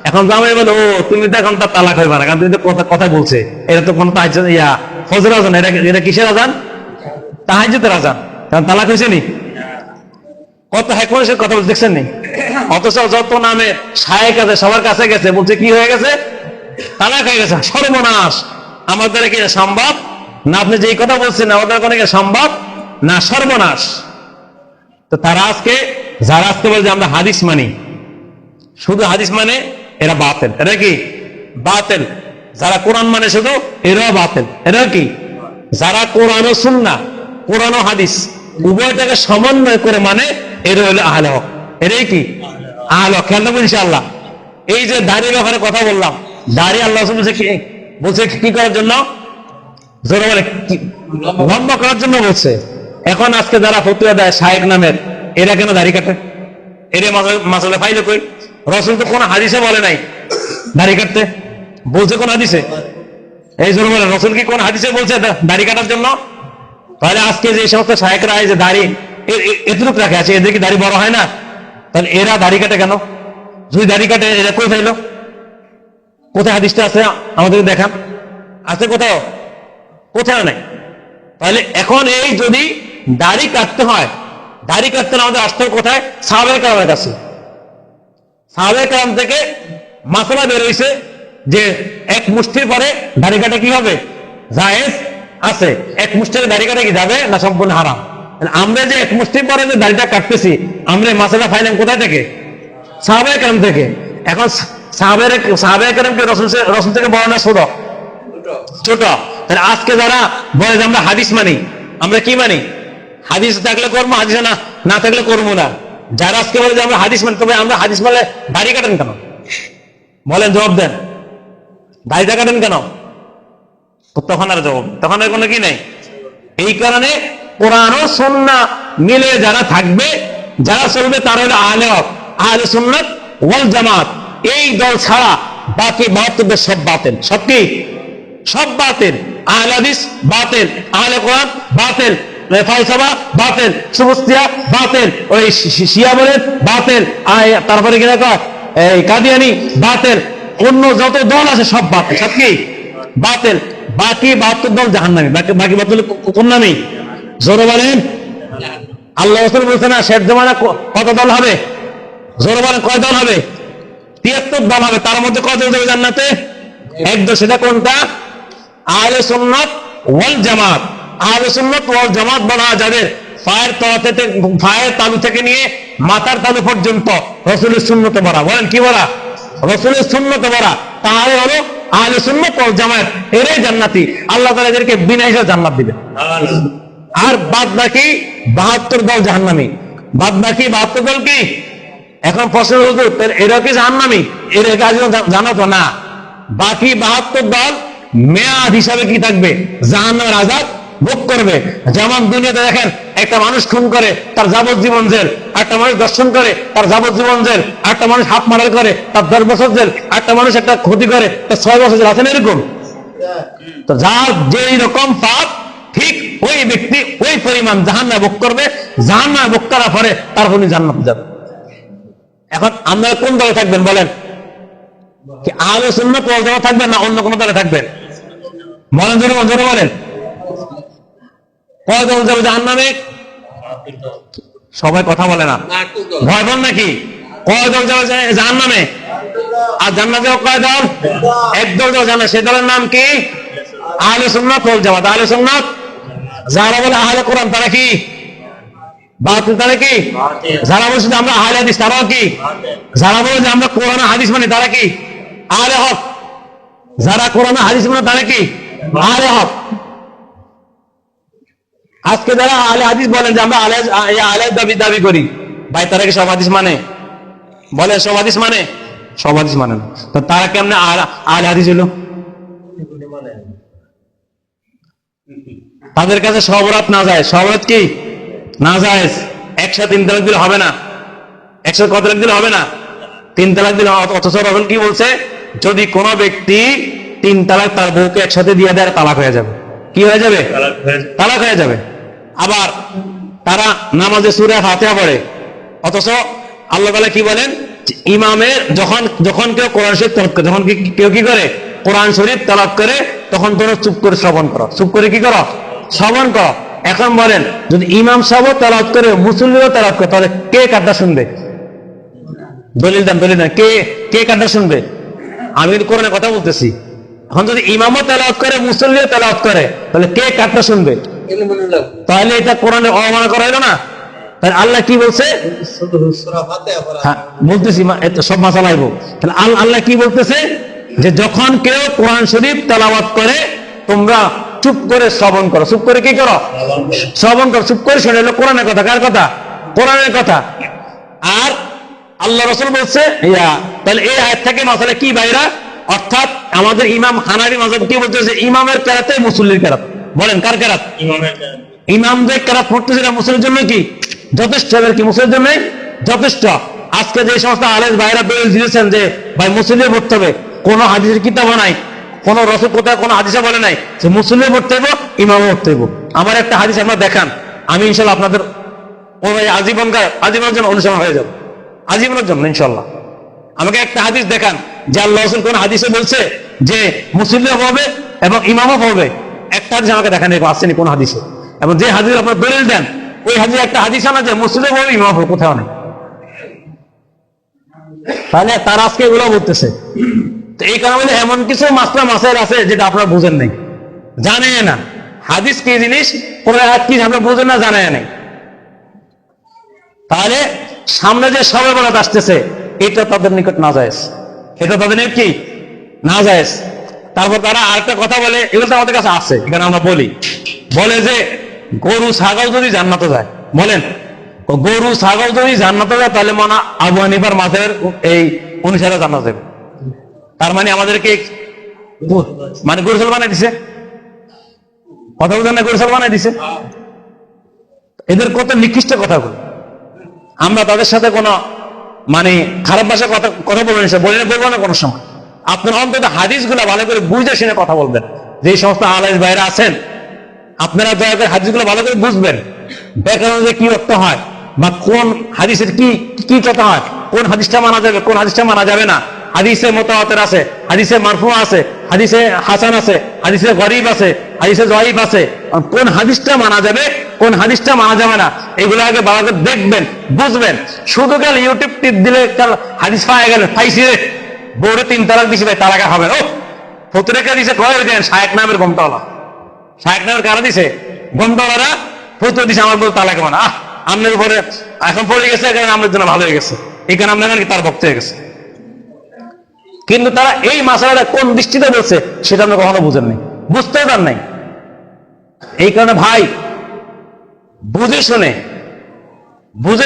এখন জামাই বলে, ও তুমি তো এখন তার তালাক হইবা না, কারণ তুমি তো কথা বলছে, এটা তো কোনো তাহাজ্জুদ ফজর আজান, এটা কিসের আজান? তাহাজ্জুদের আজান। কারণ তালাক হয়েছে নি? কত হ্যাকমানের কথা বলছে দেখছেন নি? অথচ যত নামে শায়েখ আছে সবার কাছে গেছে, বলছে কি হয়ে গেছে? তালাক হয়ে গেছে। সর্বনাশ! আমাদের কি সম্ভব না? আপনি যেই কথা বলছেন আমাদের কোনো সম্ভব না, সর্বনাশ। তো তারা আজকে, যারা আজকে বলে যে আমরা হাদিস মানি, শুধু হাদিস মানে, এরা বাতিল। এরা কি বাতিল? যারা কোরআন মানে শুধু, এরাও বাতিল। এরা কি? যারা কোরআন ও সুন্নাহ, কোরআন ও হাদিস উভয়টাকে সমন্বয় করে মানে, এরা হলো আহলে হক। এরাই কি আহলে হক। খেয়াল রাখবেন ইনশাআল্লাহ। এই যে দাড়ির ব্যাপারে কথা বললাম, দাড়ি আল্লাহ বলছে কি করার জন্য? জোরে বলে, লম্বা করার জন্য বলছে। এখন আজকে যারা ফতুয়া দেয় শায়েখ নামের, এরা কেন দাড়ি কাটে? এরা মাসালা ফাইলে কই? রাসূল তো কোন হাদিসে বলে নাই দাড়ি কাটতে। বলছে কোন হাদিসে? এই জন্য বলে, রাসূল কি কোন হাদিসে বলছে দাড়ি কাটার জন্য? তাহলে আজকে যে সমস্ত শায়েখরা এই যে দাড়ি এতটুকু রাখে আছে, এদের কি দাড়ি বড় হয় না? তাহলে এরা দাড়ি কাটে কেন? যদি দাড়ি কাটে, এরা কই ফাইলো? কোথায় হাদিসটা আছে আমাদের দেখান? আছে কোথাও? কোথাও নাই। তাহলে এখন এই যদি দাড়ি কাটতে হয়, দাড়ি কাটতে আমাদের আসতে হবে কোথায়? সাহাবায়ে কেরামের কাছে। সাহাবায়ে কেরাম থেকে মাসআলা বের হইছে, যে এক মুষ্টির পরে দাড়ি কাটা কি হবে, জায়েজ আছে, এক মুষ্টির দাড়ি কাটা কি যাবে না সম্পূর্ণ হারাম? আমরা যে এক মুষ্টির পরে যে দাড়িটা কাটতেছি, আমরা মাসালা ফাইলাম কোথায় থেকে? সাহাবায়ে কেরাম থেকে। এখন সাহাবায়ে কেরাম কি রাসূল থেকে বড় না ছোট? ছোট। তাহলে আজকে যারা বলে যে আমরা হাদিস মানি, আমরা কি মানি? হাদিস থাকলে করবো, হাদিস না থাকলে করবো না। যারা আজকে বলে যে আমরা হাদিস মানি, তবে আমরা হাদিস মানলে দাড়ি কাটেন কেন? বলেন, জবাব দেন। দাড়িটা কাটেন কেন? তখন আর জবাব, তখন আর কোনো কি নেই। এই কারণে কোরআন ও সুন্নাহ মিলে যারা থাকবে, যারা চলবে, তারা হলো আহলে সুন্নাত ওয়াল জামাত। এই দল ছাড়া বাকি 72 সব বাতিল। সব কি? সব বাতিল। আহলে হাদিস বাতিল, আহলে কোরআন বাতিল, ফালসাফা বাতিল, সুবস্তিয়া বাতিল, ওই শিয়া বলেন বাতিল, তারপরে কি দেখো এই কাদিয়ানি বাতিল, অন্য যত দল আছে সব বাতিল। সব কি? বাতিল। বাকি 72 দল জাহান্নামী। বাকি 72 কোন নামে? জোরে বলেন। আল্লাহ রাসূল বলছেন না, শেষ জামানা কত দল হবে? জোরে বলেন, কয় দল হবে? 73 দল হবে। তার মধ্যে কত দল যাবে জান্নাতে? এক দল। সেটা কোনটা? আহলে সুন্নাত ওয়াল জামাত। আহলে সুন্নাত ওয়াল জামাত বলা যাদের পায়ের তালু থেকে নিয়ে মাথার তালু পর্যন্ত রাসূলের সুন্নতে ভরা। বলেন কি ভরা? রাসূলের সুন্নতে ভরা। তাহলে হলো আহলে সুন্নাত ওয়াল জামাত, এরাই জান্নাতি। আল্লাহ তাআলা এদেরকে বিনা হিসাবে জান্নাত দিবেন। আর বাদ বাকি 72 দল জাহান্নামী। বাদ বাকি 72 দল কি? এখন প্রশ্ন হলো, এরা কি জাহান্নামী? এরা কাজ জানো তো না। বাকি 72 দল মেয়াদ হিসাবে কি থাকবে? জাহান্নামের আযাব ভোগ করবে। যেমন দুনিয়াতে দেখেন, একটা মানুষ খুন করে তার যাবজ্জীবন জেল, একটা মানুষ দর্শন করে তার যাবজ্জীবন জেল, একটা মানুষ হাত মার্ডার করে তার 10 বছর জেল, একটা মানুষ একটা ক্ষতি করে তার 6 বছর জেল। আছে না এরকম? তো যার যেই রকম পাপ, ঠিক ওই ব্যক্তি ওই পরিমাণ জাহান্নাম ভোগ করবে। জাহান্নাম ভোগ করার পরে তারপর জান্নাতে যাবে। এখন আপনারা কোন দলে থাকবেন বলেন? কি আহলে সুন্নাত ওয়াল জামাত থাকবেন না অন্য কোন দলে থাকবেন? বলেন, জোরে বলেন। কয় দল যাবে জাহান্নামে? সবাই কথা বলে না, ভয় পান নাকি? কয় দল যাবে জাহান্নামে? আর জান্নাতে কয় দল? এক দল যাবে জান্নাতে। সেই দলের নাম কি? আহলে সুন্নাত ওয়াল জামাত। আহলে সুন্নাত। যারা বলে আহলে কোরআন, তারা কি? বাতিল। তারা কি? যারা বলছে যে আমরা আহলে হাদিস, তারাও কি? যারা বলে যে আমরা কোরআন হাদিস মানে, তারা কি? আহলে হক। যারা কোরআন হাদিস মানে, তারা কি? আহলে হক। আজকে যারা আহলে হাদিস বলেন যে আমরা আহলে দাবি করি, ভাই তারা কি সব হাদিস মানে? বলে সব হাদিস মানে? সব হাদিস মানে না। তো তারা কেমনে আহলে হাদিস হলো? তাদের কাছে সবরাত না যায়। সবরাত কি? না যায়। একসাথে 3 তালাক দিলে হবে না। একসাথে কত তালাক দিলে হবে না? 3 তালাক দিলে। অথচ রাসূল কি বলছে? যদি কোন ব্যক্তি 3 তালাক তার বউকে একসাথে দিয়ে দেয়, তালাক হয়ে যাবে। কি হয়ে যাবে? তালাক হয়ে যাবে। আবার তারা নামাজে সূরা ফাতিহা পড়ে, অথচ আল্লাহ তাআলা কি বলেন? ইমামের যখন কেউ কোরআন শরীফ তেলাওয়াত করে, যখন কেউ কি করে? কোরআন শরীফ তেলাওয়াত করে, তখন তোমরা চুপ করে শ্রবণ করো। চুপ করে কি করো? শ্রবণ করো। এখন বলেন, যদি ইমাম সাহেব তেলাওয়াত করে, মুসল্লিও তেলাওয়াত করে, তাহলে কে কারটা শুনবে? দলিল দেন। কে কারটা শুনবে? আমি কোরআনের কথা বলতেছি। এখন যদি ইমামও তেলাওয়াত করে, মুসল্লিও তেলাওয়াত করে, তাহলে কে কারটা শুনবে? তাহলে এটা কোরআনের অবমাননা করা হলো না? তাহলে আল্লাহ কি বলছে? হ্যাঁ বলতেছি, সব মাসালা আইব। তাহলে আল্লাহ কি বলতেছে? যে যখন কেউ কোরআন শরীফ তেলাওয়াত করে, তোমরা চুপ করে শ্রবণ করো। চুপ করে কি করো? শ্রবণ করো। চুপ করে শুনে। এলো কোরআনের কথা। কার কথা? কোরআনের কথা। আর আল্লাহ রাসূল বলছে তাহলে এই আয়াত থেকে মাসালা কি বাইরা? অর্থাৎ আমাদের ইমাম হানাফি মাযহাব কি বলতেছে? ইমামের কেরাতে মুসল্লির কেরাত। বলেন কার কেরাত? ইমাম যে কেরাত পড়তেছে না মুসল্লির জন্য কি যথেষ্ট? কি মুসল্লির জন্য যথেষ্ট? আজকে যে সমস্ত আলেম ভাইরা দলিল দিয়েছেন যে ভাই মুসল্লি পড়তে হবে, কোন হাদিসের কিতাবও নাই, কোন রাসূল কোথায় কোন হাদিসে বলে নাই যে মুসল্লি পড়তে হবে, ইমামও পড়তে হবে। আমার একটা হাদিস আমরা দেখান, আমি ইনশাআল্লাহ আপনাদের আজীবনের জন্য অনুসরণ হয়ে যাব। আজীবনের জন্য ইনশাআল্লাহ। আমাকে একটা হাদিস দেখান যে আল্লাহ রাসূল কোন হাদিসে বলছে যে মুসল্লিও হবে এবং ইমামও হবে। একটা হাদিস আমাকে দেখান, আসেনি কোন হাদিসে। এবং যে হাদিস আপনার দলিল দেন, ওই হাদিস একটা হাদিস আনা যে মুসলিম হবে, ইমাম হবে, কোথাও নেই। তাহলে তারা আজকে এগুলো বলতেছে। তো এই কারণে এমন কিছু মাসলা মাসাইল আছে যেটা আপনারা বুঝেন নাই, জানেন না। হাদিস কি জিনিস, কোরআন আয়াত কি আমরা বুঝেন না, জানেন নাই। তাহলে সামনে যে শবে বরাত আসতেছে এটা তাদের নিকট নাজায়েজ, এটা তাদের নিকট কি নাজায়েজ। তারপর তারা আরেকটা কথা বলে, এগুলো তো আমাদের কাছে আছে, এখানে আমরা বলে যে গরু ছাগল যদি জান্নাতে যায়, বলেন গরু ছাগল যদি জান্নাতে যায় তাহলে মনে আবু হানিফার মাযহাবের এই অনুসারে জান্নাতে যাবে। তার মানে আমাদেরকে মানে গরু ছাগল বানাই দিছে, কথা বলছেন না, গরু ছাগল বানাই দিছে। এদের কত নিকৃষ্ট কথাগুলো, আমরা তাদের সাথে কোনো মানে খারাপ ভাষা কথা বলবো না কোনো সময়। আপনার অন্তত হাদিস গুলা ভালো করে বুঝে শুনে কথা বলবেন। যে সমস্ত আলেম ভাইরা আছেন আপনারা দয়া করে হাদিস গুলো ভালো করে বুঝবেন, ব্যাকরণ যে কি অর্থ হয় বা কোন হাদিসের কি কি কথা হয়, কোন হাদিসটা মানা যাবে কোন হাদিসটা মানা যাবে না। হাদিসে মুতাওয়াতির আছে, হাদিসে মারফু আছে, হাদিসে হাসান আছে, হাদিসে গরীব আছে, হাদিসে জয়ীফ আছে। কোন হাদিসটা মানা যাবে কোন হাদিসটা মানা যাবে না এগুলো আগে ভালো করে দেখবেন বুঝবেন। শুধু গেল ইউটিউব টিপ দিলে হাদিস পাওয়া গেল, পাইছি রে বোর্ডে 3 তালাক দিছি ভাই, তালাকা হবে। ও ফতুরেকা দিছে কয় দেন, শায়েক নামের গমটাওয়ালা, শায়েক নামের কারা দিছে, গমটাওয়ালারা ফতুর দিছে আমার বলতে তালাকা মানে। আপনার উপরে এখন পড়ে গেছে, এখানে আমাদের জন্য ভালো হয়ে গেছে, এখানে আপনার তার ভক্ত হয়ে গেছে। কিন্তু তারা এই মাসালাটা কোন দৃষ্টিতে বলছে সেটা আপনি কখনো বুঝেন নাই, বুঝতেও পারেন নাই। এই কারণে ভাই বুঝে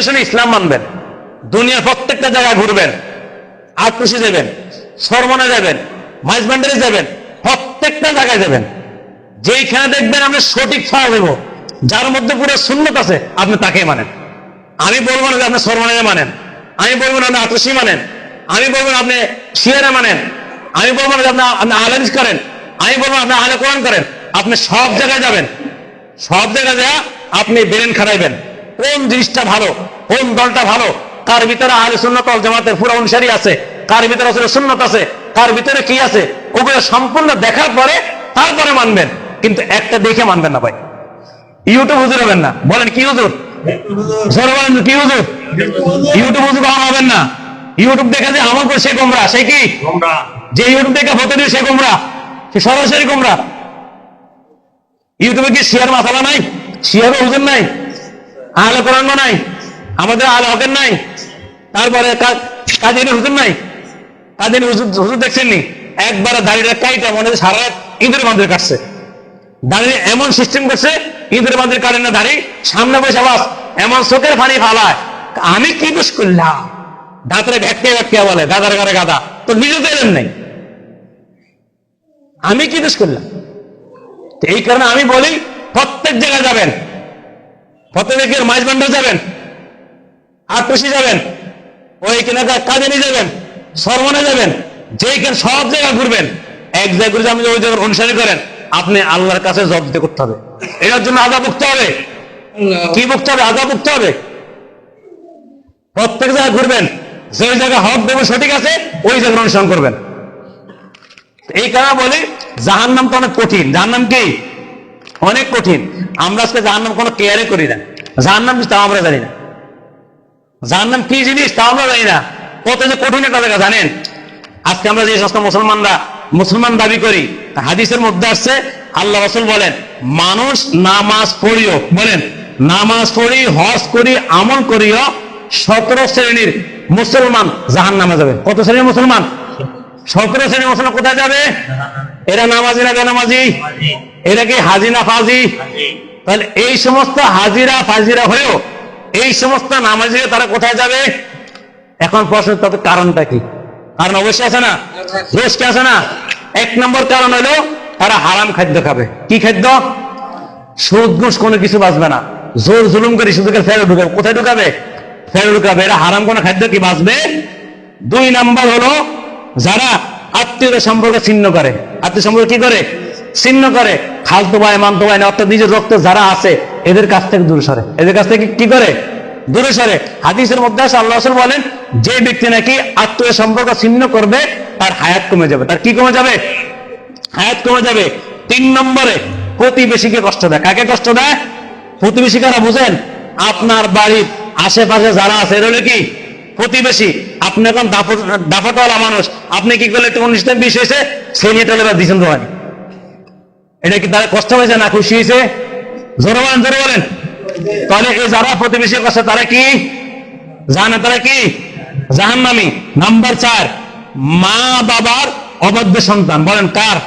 শুনে ইসলাম মানবেন। দুনিয়ার প্রত্যেকটা জায়গায় ঘুরবেন, আটকুশি যাবেন, সরমনে যাবেন, মাইজবান্ডারে যাবেন, প্রত্যেকটা জায়গায় যাবেন, যেইখানে দেখবেন আপনি সঠিক ফল দেব, যার মধ্যে পুরো সুন্নত আছে আপনি তাকে মানেন। আমি বলবো না যে আপনি সরমনে মানেন, আমি বলবো না আপনি আটকুশি মানেন, আমি বলবো না আপনি শিয়ারে মানেন, আমি বলবো না যে আপনি আহলে করেন, আমি বলবো আপনি আহলে কোরআন করেন। আপনি সব জায়গায় যাবেন, সব জায়গায় যা আপনি ব্রেন খাটাইবেন কোন জিনিসটা ভালো, কোন দলটা ভালো, কার ভিতরে আহলে সুন্নাত ওয়াল জামাতের পুরো অনুসারী আছে, কার ভিতরে রাসূলের সুন্নাত আছে, কার ভিতরে কি আছে, ওগুলো সম্পূর্ণ দেখার পরে তারপরে মানবেন। কিন্তু একটা দেখে মানবেন না ভাই। ইউটিউব হুজুর হবেন না, বলেন কি হুজুর, জোরে বলেন কি হুজুর, ইউটিউব হুজুর হবেন না। ইউটিউব দেখে যে আমল করে সে গোমরা, সে কি যে ইউটিউব দেখে ফটো দিয়ে সে গোমরা, সে সরাসরি গোমরা। ইউটিউবে কি শিয়ার মাসালা নাই, শিয়ার হুজুর নাই, আহলে কোরআন নাই, আমাদের আহলে হকের নাই, তারপরে কাদিনী হুজুর নাই। কাদিনী হুজুর দেখছেন নি, একবারে দাঁড়িয়ে কাইটা মনে হয় সারা রাত ইঁদুর বাঁধে কাটছে, দাঁড়িয়ে এমন সিস্টেম করছে ইঁদুর বাঁধে কাটে না, দাঁড়িয়ে সামনে বসে বাস এমন চোখের পানি ফালায়। আমি কি দোষ করলাম, দাঁতরে ভেটকে বলে, গাদার গারে গাদা, তো নিজে তো এলেন নাই, আমি কি দোষ করলাম। এই কারণে আমি বলি প্রত্যেক জায়গায় যাবেন, প্রত্যেকের মাইজবান্ডার যাবেন, আটকুশি যাবেন, ওই কিনা কাদিনী যাবেন, সরমনে যাবেন, যেখানে সব জায়গায় ঘুরবেন, এক জায়গায় ঘুরে আপনি ওই জায়গার অনুসারী করেন, আপনি আল্লাহর কাছে জবাব দিতে করতে হবে। এটার জন্য আযাব ভুগতে হবে, কি ভুগতে হবে, আযাব ভুগতে হবে। প্রত্যেক জায়গায় ঘুরবেন, যে জায়গায় হক দেব সঠিক আছে ওই জায়গায় অনুসরণ করবেন। এই কারণে বলি জাহান্নাম তো অনেক কঠিন, জাহান্নাম কি অনেক কঠিন। আমরা আজকে জাহান্নাম কোনো কেয়ারে করি না, জাহান্নাম তাও আমরা জানি না, জাহান্নাম কি জিনিস তাও আমরা জানি না, কত যে কঠিন একটা জায়গা জানেন। আজকে আমরা যে সমস্ত মুসলমান দাবি করি, হাদিসের মধ্যে আসছে আল্লাহ রাসূল বলেন মানুষ নামাজ পড়িও, বলেন নামাজ পড়ি, হজ করি, আমল করিও, 17 শ্রেণীর মুসলমান জাহান্নামে যাবে। কত শ্রেণীর মুসলমান? 17 শ্রেণীর মুসলমান কোথায় যাবে? এরা নামাজি না বেনামাজি? এরা কি হাজি না ফাজি? তাহলে এই সমস্ত হাজিরা ফাজিরা হয়েও এই সমস্ত নামাজিরা তারা কোথায় যাবে? এখন প্রশ্ন, তাদের কারণটা কি? কারণ অবশ্যই আছে না, দোষ কি আছে না? 1 নম্বর কারণ হলো তারা হারাম খাদ্য খাবে। কি খাদ্য? সুদ ঘুষ কোনো কিছু বাঁচবে না, জোর জুলুম করে শুধু ফেরত ঢুকাবে। কোথায় ঢুকাবে? ফেরত ঢুকাবে। এরা হারাম কোনো খাদ্য কি বাঁচবে? 2 নম্বর হলো যারা আত্মীয়তা সম্পর্ক ছিন্ন করে। আত্মীয় সম্পর্ক কি করে? ছিন্ন করে। খালতো ভাই মানতো ভাই না, অর্থাৎ নিজের রক্ত যারা আছে এদের কাছ থেকে দূরে সরে, এদের কাছ থেকে কি করে? দূরে সরে। হাদিসের মধ্যে আছে আল্লাহ রাসূল বলেন যে ব্যক্তি নাকি আত্মীয় সম্পর্ক ছিন্ন করবে তার হায়াত কমে যাবে। তার কি কমে যাবে? হায়াত কমে যাবে। 3 নম্বরে প্রতিবেশীকে কষ্ট দেয়। কাকে কষ্ট দেয়? প্রতিবেশী কারা বুঝেন? আপনার বাড়ির আশেপাশে যারা আছে এরা হলো কি প্রতিবেশী, আপনি এখন দাফাতওয়ালা মানুষ, আপনি কি করলে একটু অনুষ্ঠান বিষ হয়েছে সে নিয়ে চলে দিচ্ছেন দোকানে, এটা কি তারা কষ্ট হয়েছে না খুশি হয়েছে? জোরে বলেন, জোরে বলেন। তাহলে এই যারা প্রতিবেশী করছে তারা কি জানে? তারা কি জাহান্নামী। নাম্বার 4, মা বাবার অবাধ্য সন্তান। বলেন কার?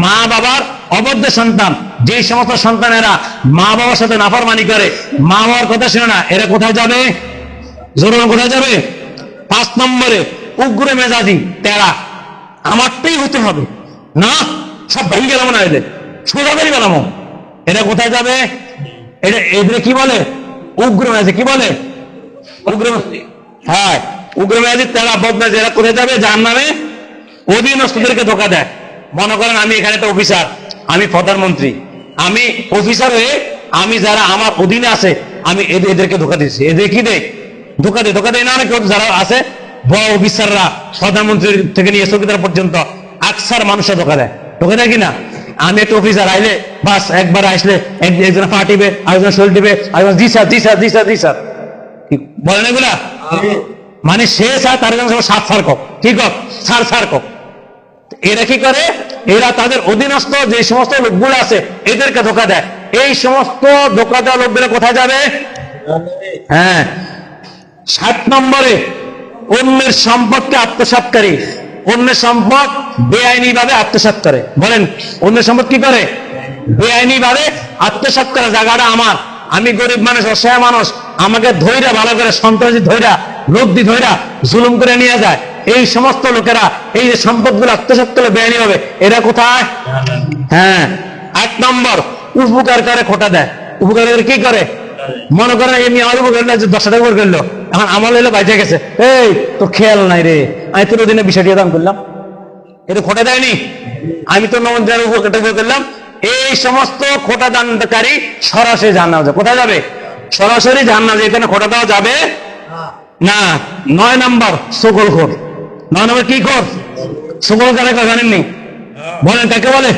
মা বাবার অবাধ্য সন্তান। যে সমস্ত সন্তানেরা মা বাবার সাথে নাফরমানি করে, মা বাবার কথা শুনে না, এরা কোথায় যাবে? জোরে কোথায় যাবে? 5 নম্বরে উগ্র মেজাজি, তেরা, আমারটাই হতে হবে না, সব ভেঙে গেলাম না, এদের সোজা করে গেলাম, এরা কোথায় যাবে? এটা এদের কি বলে? উগ্র মেজাজি। কি বলে? উগ্র। হ্যাঁ, উগ্র মেজাজি, তেরা, বদমেজাজি, এরা কোথায় যাবে? জাহান্নামে। অধীনস্থদেরকে ধোকা দেয়। মনে করেন আমি এখানে একটা অফিসার, আমি প্রধানমন্ত্রী, আমি অফিসার হয়ে আমি যারা আমার অধীনে আছে আমি এদেরকে ধোকা দিচ্ছি। এদের কি দেয়? ধোকা দেয়। ধোকা দেয় না অনেক যারা আছে বড় অফিসাররা, প্রধানমন্ত্রী থেকে নিয়ে চৌকিদার পর্যন্ত আকসার মানুষের ধোকা দেয়। ধোকা দেয় কিনা? আমি একটা অফিসার আইলে বাস একবার আসলে একজন পা টিপে, আরেকজন শরীর টিপে, আরেকজন জি স্যার, জি স্যার, জি স্যার, জি স্যার, বলেন এগুলা? মানে সে স্যার, তার জন্য সাত সার কক, ঠিক হোক, সার সার কক। এরা কি করে? এরা তাদের অধীনস্থ যে সমস্ত লোকগুলো আছে এদেরকে ধোকা দেয়। এই সমস্ত ধোকা দেওয়া লোকগুলো কোথায় যাবে? হ্যাঁ। 7 নম্বরে অন্যের সম্পদকে আত্মসাৎকারী। অন্যের সম্পদ বেআইনি ভাবে আত্মসাৎ করে। বলেন অন্যের সম্পদ কি করে? বেআইনি ভাবে আত্মসাৎ করে। জায়গাটা আমার, আমি গরিব মানুষ, অসহায় মানুষ, আমাকে ধৈরা ভালো করে সন্ত্রাসী ধৈরা, লোকদি ধৈরা জুলুম করে নিয়ে যায়। এই সমস্ত লোকেরা এই যে সম্পদগুলো আত্মসাৎ করে বেআইনি হবে, এরা কোথায়? হ্যাঁ। 8 নম্বর উপকার করে খোটা দেয়। উপকার করে কি করে? মনে করেন এমনি আমার উপকার 10 টাকা করে করলো, এখন আমার হইলো বাইচে গেছে, এই তোর খেয়াল নাই রে, আমি তোর দিনে 20 টাকা দান করলাম, এটা খোটা দেয়নি? আমি তো নমন্ত্রীর উপকারটা করলাম। এই সমস্ত খোটা দানকারী সরাসরি জাহান্নামে যাবে। কোথায় যাবে? সরাসরি জাহান্নামে। এখানে খোটা দেওয়া যাবে না। 9 নম্বর সকলখোর। 9 নম্বর কি খোর? সকল কারে জানেননি? বলেন কাকে বলে?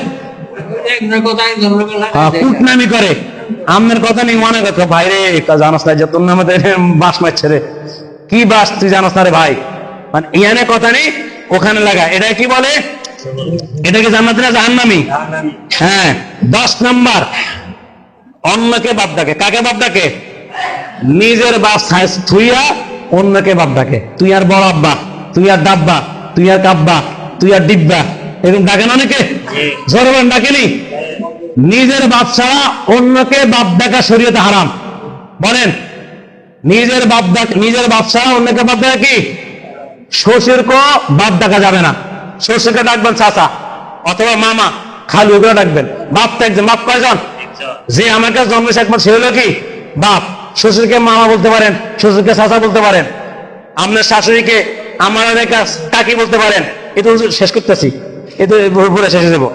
কুটনামি করে। আমের কথা নেই, মনে কথা ভাইরে জানাস না যে তোর নামে বাস মারছে রে, কি বাস তুই জানাস না রে ভাই, মানে ইয়ানে কথা নেই ওখানে লাগা। এটা কি বলে? এটাকে জান্নাতি না জাহান্নামী? হ্যাঁ। 10 নম্বর অন্যকে বাপ ডাকে। কাকে বাপ ডাকে? নিজের বাপ থুইয়া অন্যকে বাপ ডাকে। তুই আর বড় আব্বা, তুই আর ডাব্বা, তুই আর কাব্বা, তুই আর ডিব্বা, এরকম ডাকেন অনেকে? জোরবান ডাকেনি? নিজের বাপ ছাড়া অন্যকে বাপ ডাকা শরীয়তে হারাম। বলেন নিজের বাপ ছাড়া অন্যকে বাপ ডাকা কি? শ্বশুরকে বাপ ডাকা যাবে না। শ্বশুরকে ডাকবেন চাচা অথবা মামা, খালু, ওগুলো ডাকবেন। বাপ থাকবেন। বাপ কয়জন? যে আমাকে জন্মেছে একবার সে হলো কি বাপ। শ্বশুরকে মামা বলতে পারেন, শ্বশুরকে চাচা বলতে পারেন, আপনার শাশুড়িকে আমার কাকি বলতে পারেন। এটা শেষ করতেছি, এটা বলে শেষ হয়ে যাবো।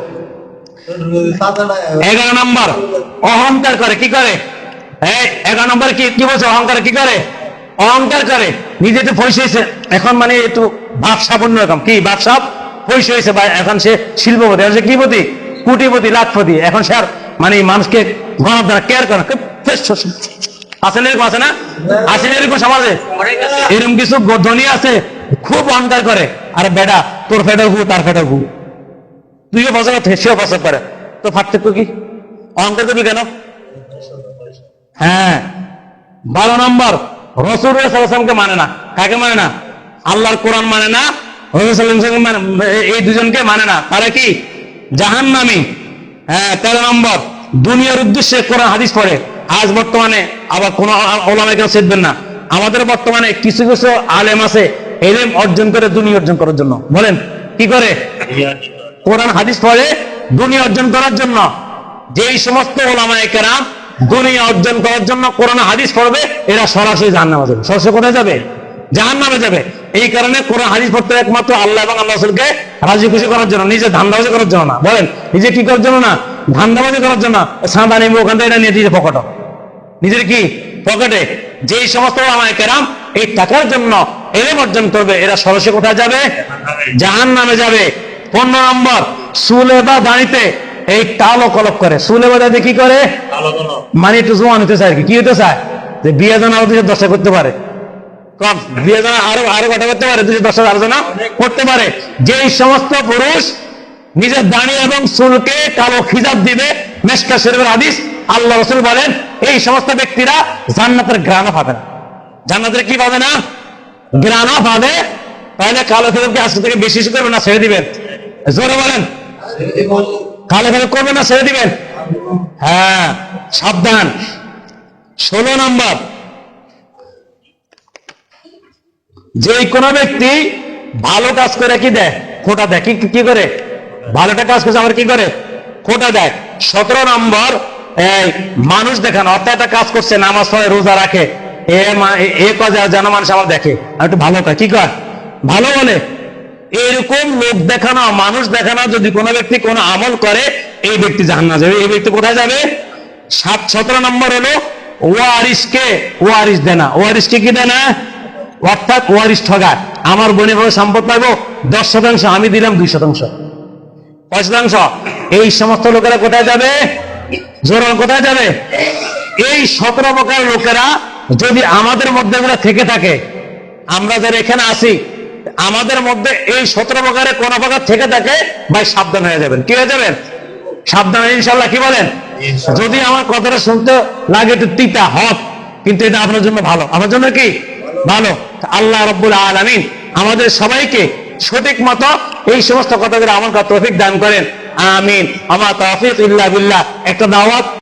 11 নম্বর অহংকার করে। কি করে? 11 নম্বর কি বলছে? অহংকার কি করে? অহংকার করে। নিজে একটু পয়সা হয়েছে এখন, মানে একটু ভাবসাব অন্যরকম। কি ভাবসাব? পয়সা হয়েছে বা এখন সে শিল্পপতি, এখন সে কিপতি, কোটিপতি, লাখপতি। এখন সে আর মানে মানুষকে গণনা কেয়ার করে আছে না? এরকম আছে না? আছে না এরকম সমাজে? এরকম কিছু ধনী আছে খুব অহংকার করে। আর বেটা তোর ফেটার হু, তার ফেটার হু, তুইও বছর সেও বছর করে, তো পার্থক্য কি? অহংকার করবি কেন? হ্যাঁ। 12 নম্বর রাসূল সাল্লাল্লাহু মানে না। কাকে মানে না? আল্লাহর কোরআন মানে না, রাসূল সাল্লাল্লাহু মানে, এই দুজনকে মানে না। তারা কি? জাহান্নামী। হ্যাঁ। 13 নম্বর দুনিয়ার উদ্দেশ্যে কোরআন হাদিস পড়ে। আজ বর্তমানে আবার কোন ওলামায়ে কেরাম শিখবেন না, আমাদের বর্তমানে কিছু কিছু আলেম আছে ইলম অর্জন করে দুনিয়া অর্জন করার জন্য। বলেন কি করে? কোরআন হাদিস পড়ে দুনিয়া অর্জন করার জন্য। যেই সমস্ত ওলামায়ে কেরাম দুনিয়া অর্জন করার জন্য কোরআন হাদিস পড়বে, এরা সরাসরি জাহান্নামে যাবে। সরাসরি কোথায় যাবে? জাহান্নামে যাবে। এই কারণে কোরআন হাদিস পড়তে একমাত্র আল্লাহ এবং আল্লাহ রাসূলকে রাজি খুশি করার জন্য, নিজে ধান্দাবাজি করার জন্য না। বলেন নিজে কি করার জন্য না? ধান্দাবাজি করার জন্য। সাদা নেব ওখান থেকে এটা নিয়ে দিয়ে পকেটে, নিজের কি পকেটে। যেই সমস্ত ওলামায়ে কেরাম এই টাকার জন্য ইলম অর্জন করবে, এরা সরাসরি কোথায় যাবে? জাহান্নামে যাবে। 15 নম্বর চুলে বা দাড়িতে এই কালো কলপ করে। চুলে বা দাড়িতে কি করে? মানে একটু জোয়ান হতে চায়। কি হতে চায়? যে বিয়ে যেন 10টা করতে পারে। কম 2000 আরো আরো কথা করতে পারে, 210 আলোচনা করতে পারে। যেই সমস্ত পুরুষ নিজের দাড়ি এবং চুলকে কালো খিজাব দিবে, মেশকা শরীফের হাদিস, আল্লাহ রাসূল বলেন এই সমস্ত ব্যক্তিরা জান্নাতের ঘ্রাণও পাবে না। জান্নাতের কি পাবে না? ঘ্রাণও পাবে। তাহলে কালো খিজাবকে আজকে থেকে বেশি করবে না ছেড়ে দিবেন? জোরে বলেন, কালো খিজাব করবে না ছেড়ে দিবেন? হ্যাঁ, সাবধান। 16 নম্বর, যে কোনো ব্যক্তি ভালো কাজ করে কি দেয়? খোটা দেয়। কি করে? ভালোটা কাজ করছে আবার কি করে? খোটা দেয়। 17 নম্বর, মানুষ দেখানো, অর্থাৎ একটা কাজ করছে, নামাজ পড়ে, রোজা রাখে, এ কাজ যেন মানুষ আমার দেখে, আর একটু ভালো কাজ কি কর, ভালো বলে, এরকম লোক দেখানো, মানুষ দেখানো যদি কোনো ব্যক্তি কোনো আমল করে, এই ব্যক্তি জাহান্নামে যাবে। এই ব্যক্তি কোথায় যাবে? 17 নম্বর হলো ওয়ারিসকে ওয়ারিস দেনা। ওয়ারিসকে কি দেনা? অর্থাৎ ওয়ারিস ঠগা। আমার বোনের ভাবে সম্পদ পাবো 10%, আমি দিলাম 2%, 5%। এই সমস্ত লোকেরা কোথায় যাবে? জোরাল কোথায় যাবে? এই 17 প্রকার লোকেরা যদি আমাদের মধ্যে থেকে থাকে, আমরা যারা এখানে আছি, আমাদের মধ্যে এই 17 প্রকারের কোন প্রকার থেকে থাকে, ভাই সাবধান হয়ে যাবেন। কি হয়ে যাবেন? সাবধান, ইনশাল্লাহ। কি বলেন? যদি আমার কথাটা শুনতে লাগে একটু তিতা হক, কিন্তু এটা আপনার জন্য ভালো। আমার জন্য কি ভালো? আল্লাহ রাব্বুল আলামিন আমাদের সবাইকে সঠিক মতো এই সমস্ত কথাগুলো আমল করার তৌফিক দান করেন। আমিন। আমার তৌফিক ইল্লা বিল্লাহ। একটা দাওয়াত।